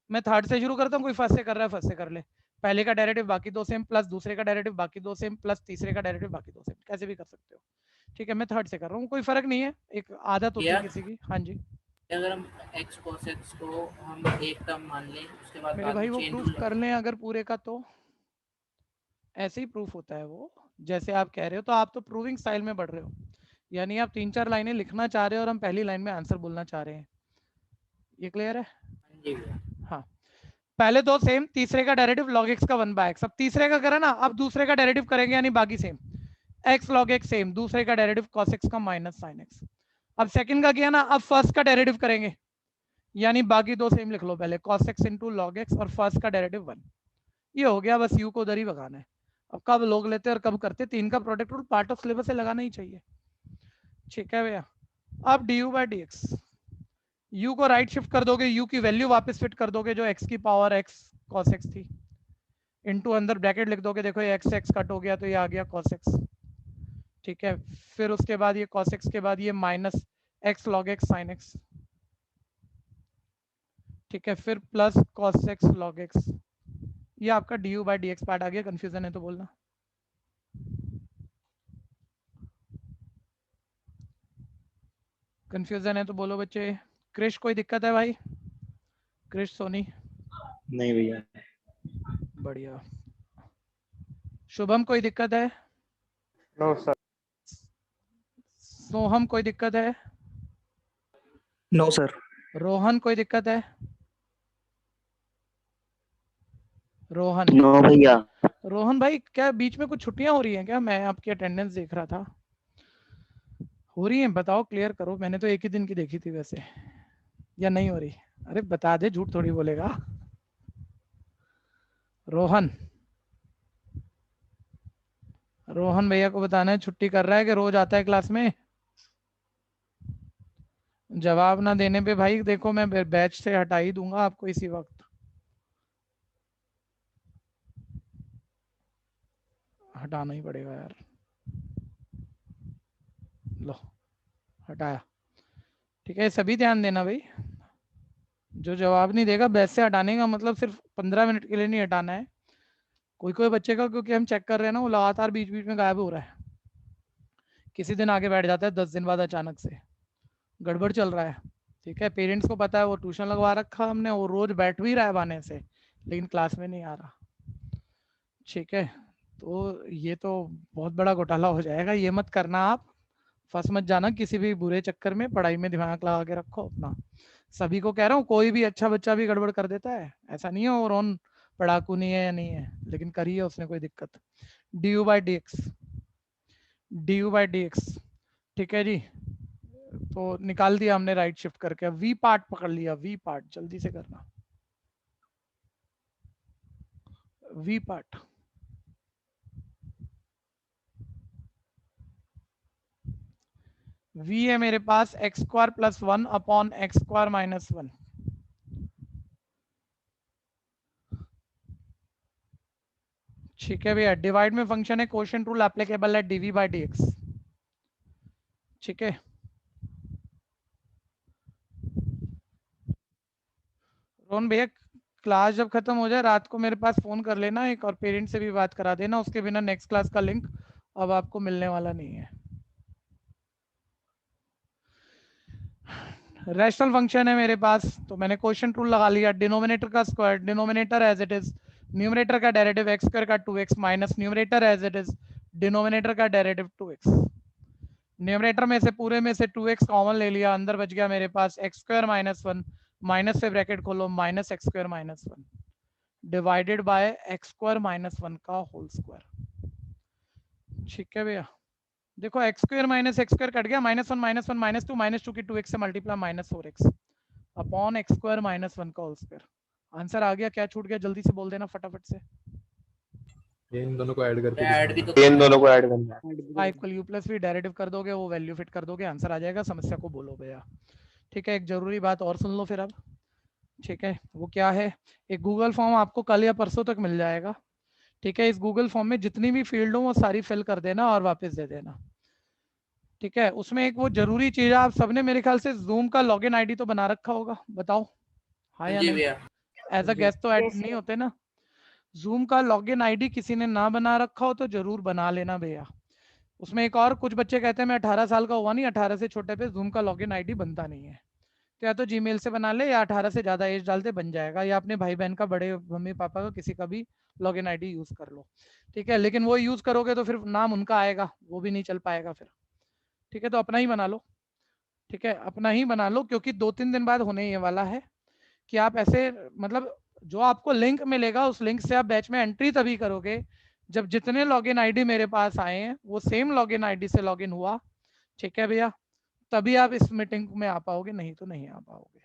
मैं थर्ड से शुरू करता हूँ, कोई फर्स्ट से कर रहा है फर्स्ट से कर ले। पहले का डेरिवेटिव बाकी दो सेम, प्लस दूसरे का डेरिवेटिव बाकी दो सेम, प्लस तीसरे का डेरिवेटिव बाकी दो सेम, कैसे भी कर सकते हो। ठीक है, मैं थर्ड से कर रहा हूँ, कोई फर्क नहीं है, एक आदत होती है किसी की। हाँ जी, अगर हम x cos x को हम एक टर्म मान लें, उसके बाद मेरे भाई वो प्रूफ कर लें अगर पूरे का, तो ऐसे ही प्रूफ होता है वो, जैसे आप कह रहे हो, तो आप तो प्रूविंग स्टाइल में बढ़ रहे हो, यानी आप 3-4 लाइनें लिखना चाह रहे हो और हम पहली लाइन में आंसर बोलना चाह रहे हैं, ये क्लियर है। हाँ, पहले दो सेम, तीसरे का डेरिवेटिव log x का 1/x, अब तीसरे का करा ना, अब दूसरे का डेरिवेटिव करेंगे, यानी बाकी same, x log x same, दूसरे का डेरिवेटिव cos x का माइनस sin x। अब सेकंड का किया ना, अब फर्स्ट का डेरिवेटिव करेंगे, यानी बाकी दो सेम लिख लो, पहले cos x into log x और फर्स्ट का डेरिवेटिव 1, ये हो गया, बस u को उधर ही भगाना है। अब कब लोग लेते हैं और कब करते, 3 का product rule part of syllabus से लगाना ही चाहिए। ठीक है भैया, अब du by dx, u को राइट शिफ्ट कर दोगे, u की वैल्यू वापस फिट कर दोगे जो x की पावर x cos x थी, इनटू अंदर ब्रैकेट लिख दोगे, देखो ये x कट हो गया तो ये आ गया cos x। ठीक है, फिर उसके बाद ये cos x के बाद ये minus x log x sin x। ठीक है, फिर plus cos x log x, ये आपका du by dx पार्ट आ गया। कंफ्यूजन है तो बोलना। कंफ्यूजन है तो बोलो बच्चे। क्रिश कोई दिक्कत है भाई? क्रिश सोनी नहीं भैया। बढ़िया। शुभम कोई दिक्कत है? No sir. सोहम कोई दिक्कत है? No sir. रोहन कोई दिक्कत है? रोहन, नो भैया। रोहन भाई क्या बीच में कुछ छुट्टियां हो रही हैं क्या? मैं आपकी अटेंडेंस देख रहा था। हो रही हैं? बताओ, क्लियर करो। मैंने तो एक ही दिन की देखी थी वैसे, या नहीं हो रही? अरे बता दे, झूठ थोड़ी बोलेगा। रोहन, रोहन भैया को बताना है छुट्टी कर रहा है कि रोज आता है क्लास में। जवाब ना देने पे भाई देखो मैं बैच से हटा ही दूंगा आपको इसी वक्त। हटाना ही पड़ेगा यार। लो, हटाया। ठीक है, सभी ध्यान देना भाई। जो जवाब नहीं देगा बैच से हटाने का मतलब सिर्फ 15 मिनट के लिए नहीं हटाना है। कोई कोई बच्चे का, क्योंकि हम चेक कर रहे हैं ना, वो लगातार बीच बीच में गायब हो रहा है। किसी दिन आगे बैठ जाता है, 10 दिन बाद अचानक से गड़बड़ चल रहा है। ठीक है, पेरेंट्स को पता है, वो ट्यूशन लगवा रखा हमने, वो रोज बैठ भी रहा है बहाने से, लेकिन क्लास में नहीं आ रहा। ठीक है, तो ये तो बहुत बड़ा घोटाला हो जाएगा। ये मत करना आप, फंस मत जाना किसी भी बुरे चक्कर में। पढ़ाई में दिमाग लगा के रखो अपना। सभी को कह रहा हूँ, कोई भी अच्छा बच्चा भी गड़बड़ कर देता है, ऐसा नहीं है और ऑन पढ़ाकू नहीं है या नहीं है, लेकिन करी है उसने कोई दिक्कत। du by dx, du by dx। ठीक है जी, तो निकाल दिया हमने राइट शिफ्ट करके। वी पार्ट पकड़ लिया, वी पार्ट जल्दी से करना। वी पार्ट, वी है मेरे पास x square plus 1 upon x square minus 1। ठीक है भैया, डिवाइड में फंक्शन है, क्वोशिएंट रूल एप्लीकेबल है dv by dx। ठीक है, रोहन भैया क्लास जब खत्म हो जाए रात को मेरे पास फोन कर लेना एक, और पेरेंट से भी बात करा देना। उसके बिना नेक्स्ट क्लास का लिंक अब आपको मिलने वाला नहीं है। रैशनल फंक्शन है मेरे पास, तो मैंने क्वोशिएंट रूल लगा लिया। डिनोमिनेटर का square, denominator as it is, numerator का डेरिवेटिव एक्स स्क्वायर का 2x minus numerator as it is, denominator का डेरिवेटिव 2x। न्यूमरेटर में से पूरे में से 2x कॉमन ले लिया, अंदर बच गया मेरे पास एक्स स्क्वायर माइनस 1, माइनस से ब्रैकेट खोलो, minus x square minus 1 divided by x square minus 1 का होल स्क्वायर। ठीक है भैया, देखो x square minus x square cut गया, -1 -1 -2 -2 की 2x से multiply -4x upon x square minus 1 का होल स्क्वायर। आंसर आ गया? क्या छूट गया जल्दी से बोल देना फटाफट से। इन दोनों को ऐड करके ऐड भी तो इन दोनों को ऐड करना है। y equal u plus v derivative कर दोगे, वो वैल्यू फिट कर दोगे, आंसर आ जाएगा। समस्या को बोलो भैया। ठीक है, एक जरूरी बात और सुन लो फिर अब। ठीक है, वो क्या है? एक गूगल फॉर्म आपको कल या परसों तक मिल जाएगा। ठीक है, इस गूगल फॉर्म में जितनी भी फील्ड हो वो सारी फिल कर देना और वापस दे देना। ठीक है, उसमें एक वो जरूरी चीज है, आप सबने मेरे ख्याल से जूम का लॉगिन आईडी तो बना रखा होगा, बताओ हाँ या जी नहीं? भैया। एज अ गेस्ट तो ऐड नहीं होते ना। जूम का लॉगिन आईडी किसी ने ना बना रखा हो तो जरूर बना लेना भैया। उसमें एक और कुछ बच्चे कहते हैं मैं 18 साल का हुआ नहीं, 18 से छोटे पे जूम का लॉगिन आईडी बनता नहीं है। तो या तो जीमेल से बना ले, या 18 से ज्यादा एज डालते बन जाएगा, या अपने भाई बहन का, बड़े मम्मी पापा का, किसी का भी लॉगिन आईडी यूज कर लो। ठीक है, लेकिन वो यूज करोगे तो फिर नाम उनका आएगा, वो भी नहीं चल पाएगा फिर। ठीक है, तो अपना ही बना लो। ठीक है, अपना ही बना लो, क्योंकि 2-3 दिन बाद होने ये वाला है कि आप ऐसे, मतलब जो आपको लिंक मिलेगा उस लिंक से आप बैच में एंट्री तभी करोगे जब जितने लॉगिन आईडी मेरे पास आए हैं वो सेम लॉगिन आईडी से लॉगिन हुआ। ठीक है भैया, तभी आप इस मीटिंग में आ पाओगे, नहीं तो नहीं आ पाओगे।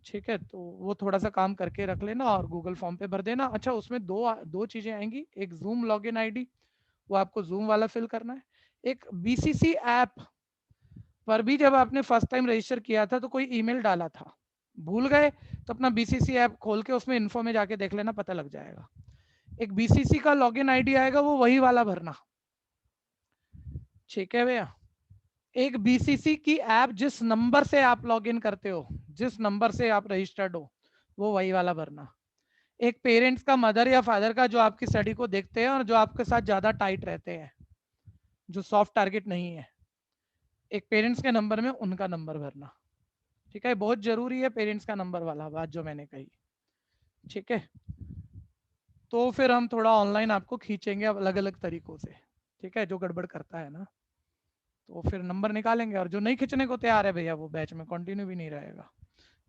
ठीक है, तो वो थोड़ा सा काम करके रख लेना और गूगल फॉर्म पे भर देना। अच्छा, उसमें दो चीजें आएंगी, एक जूम लॉगिन आईडी, वो आपको जूम वाला फिल करना है। एक बीसीसी ऐप पर भी जब आपने फर्स्ट टाइम रजिस्टर किया था तो कोई ईमेल डाला था, भूल गए तो अपना बीसीसी ऐप खोल के उसमें इन्फो में जाके देख लेना, पता लग जाएगा। एक बीसीसी का लॉगिन आईडी आएगा, वो वही वाला भरना। ठीक है भैया, एक बीसीसी की ऐप जिस नंबर से आप लॉगिन करते हो, जिस नंबर से आप रजिस्टर्ड हो, वो वही वाला भरना। एक पेरेंट्स का, मदर या फादर का, जो आपकी स्टडी को देखते हैं और जो आपके साथ ज्यादा टाइट रहते हैं, जो सॉफ्ट टारगेट नहीं है, एक पेरेंट्स के नंबर में उनका नंबर भरना। ठीक है, बहुत जरूरी है पेरेंट्स का नंबर वाला बात जो मैंने कही। ठीक है, तो फिर हम थोड़ा ऑनलाइन आपको खींचेंगे अलग अलग तरीकों से। ठीक है, जो गड़बड़ करता है ना, तो फिर नंबर निकालेंगे, और जो नहीं खींचने को तैयार है भैया वो बैच में कंटिन्यू भी नहीं रहेगा।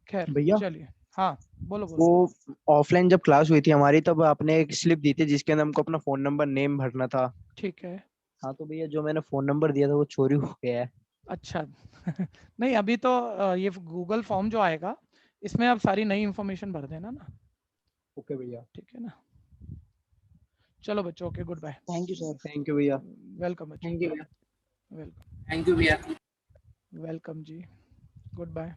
खैर भैया चलिए, हाँ बोलो बोलो। वो ऑफलाइन जब क्लास हुई थी हमारी, तब आपने एक स्लिप दी थी जिसके अंदर हमको अपना फोन नंबर नेम भरना था। ठीक है, हाँ तो भैया जो मैंने फोन नंबर दिया था वो चोरी हो गया है। अच्छा नहीं अभी तो ये गूगल फॉर्म जो आएगा इसमें आप सारी नई इंफॉर्मेशन भर देना ना। ओके भैया। ठीक है ना, चलो बच्चों, okay, good bye. Thank you sir. Thank you भैया। वेलकम बच्चों, थैंक यू भैया, वेलकम, थैंक यू भैया। Welcome ji, good bye.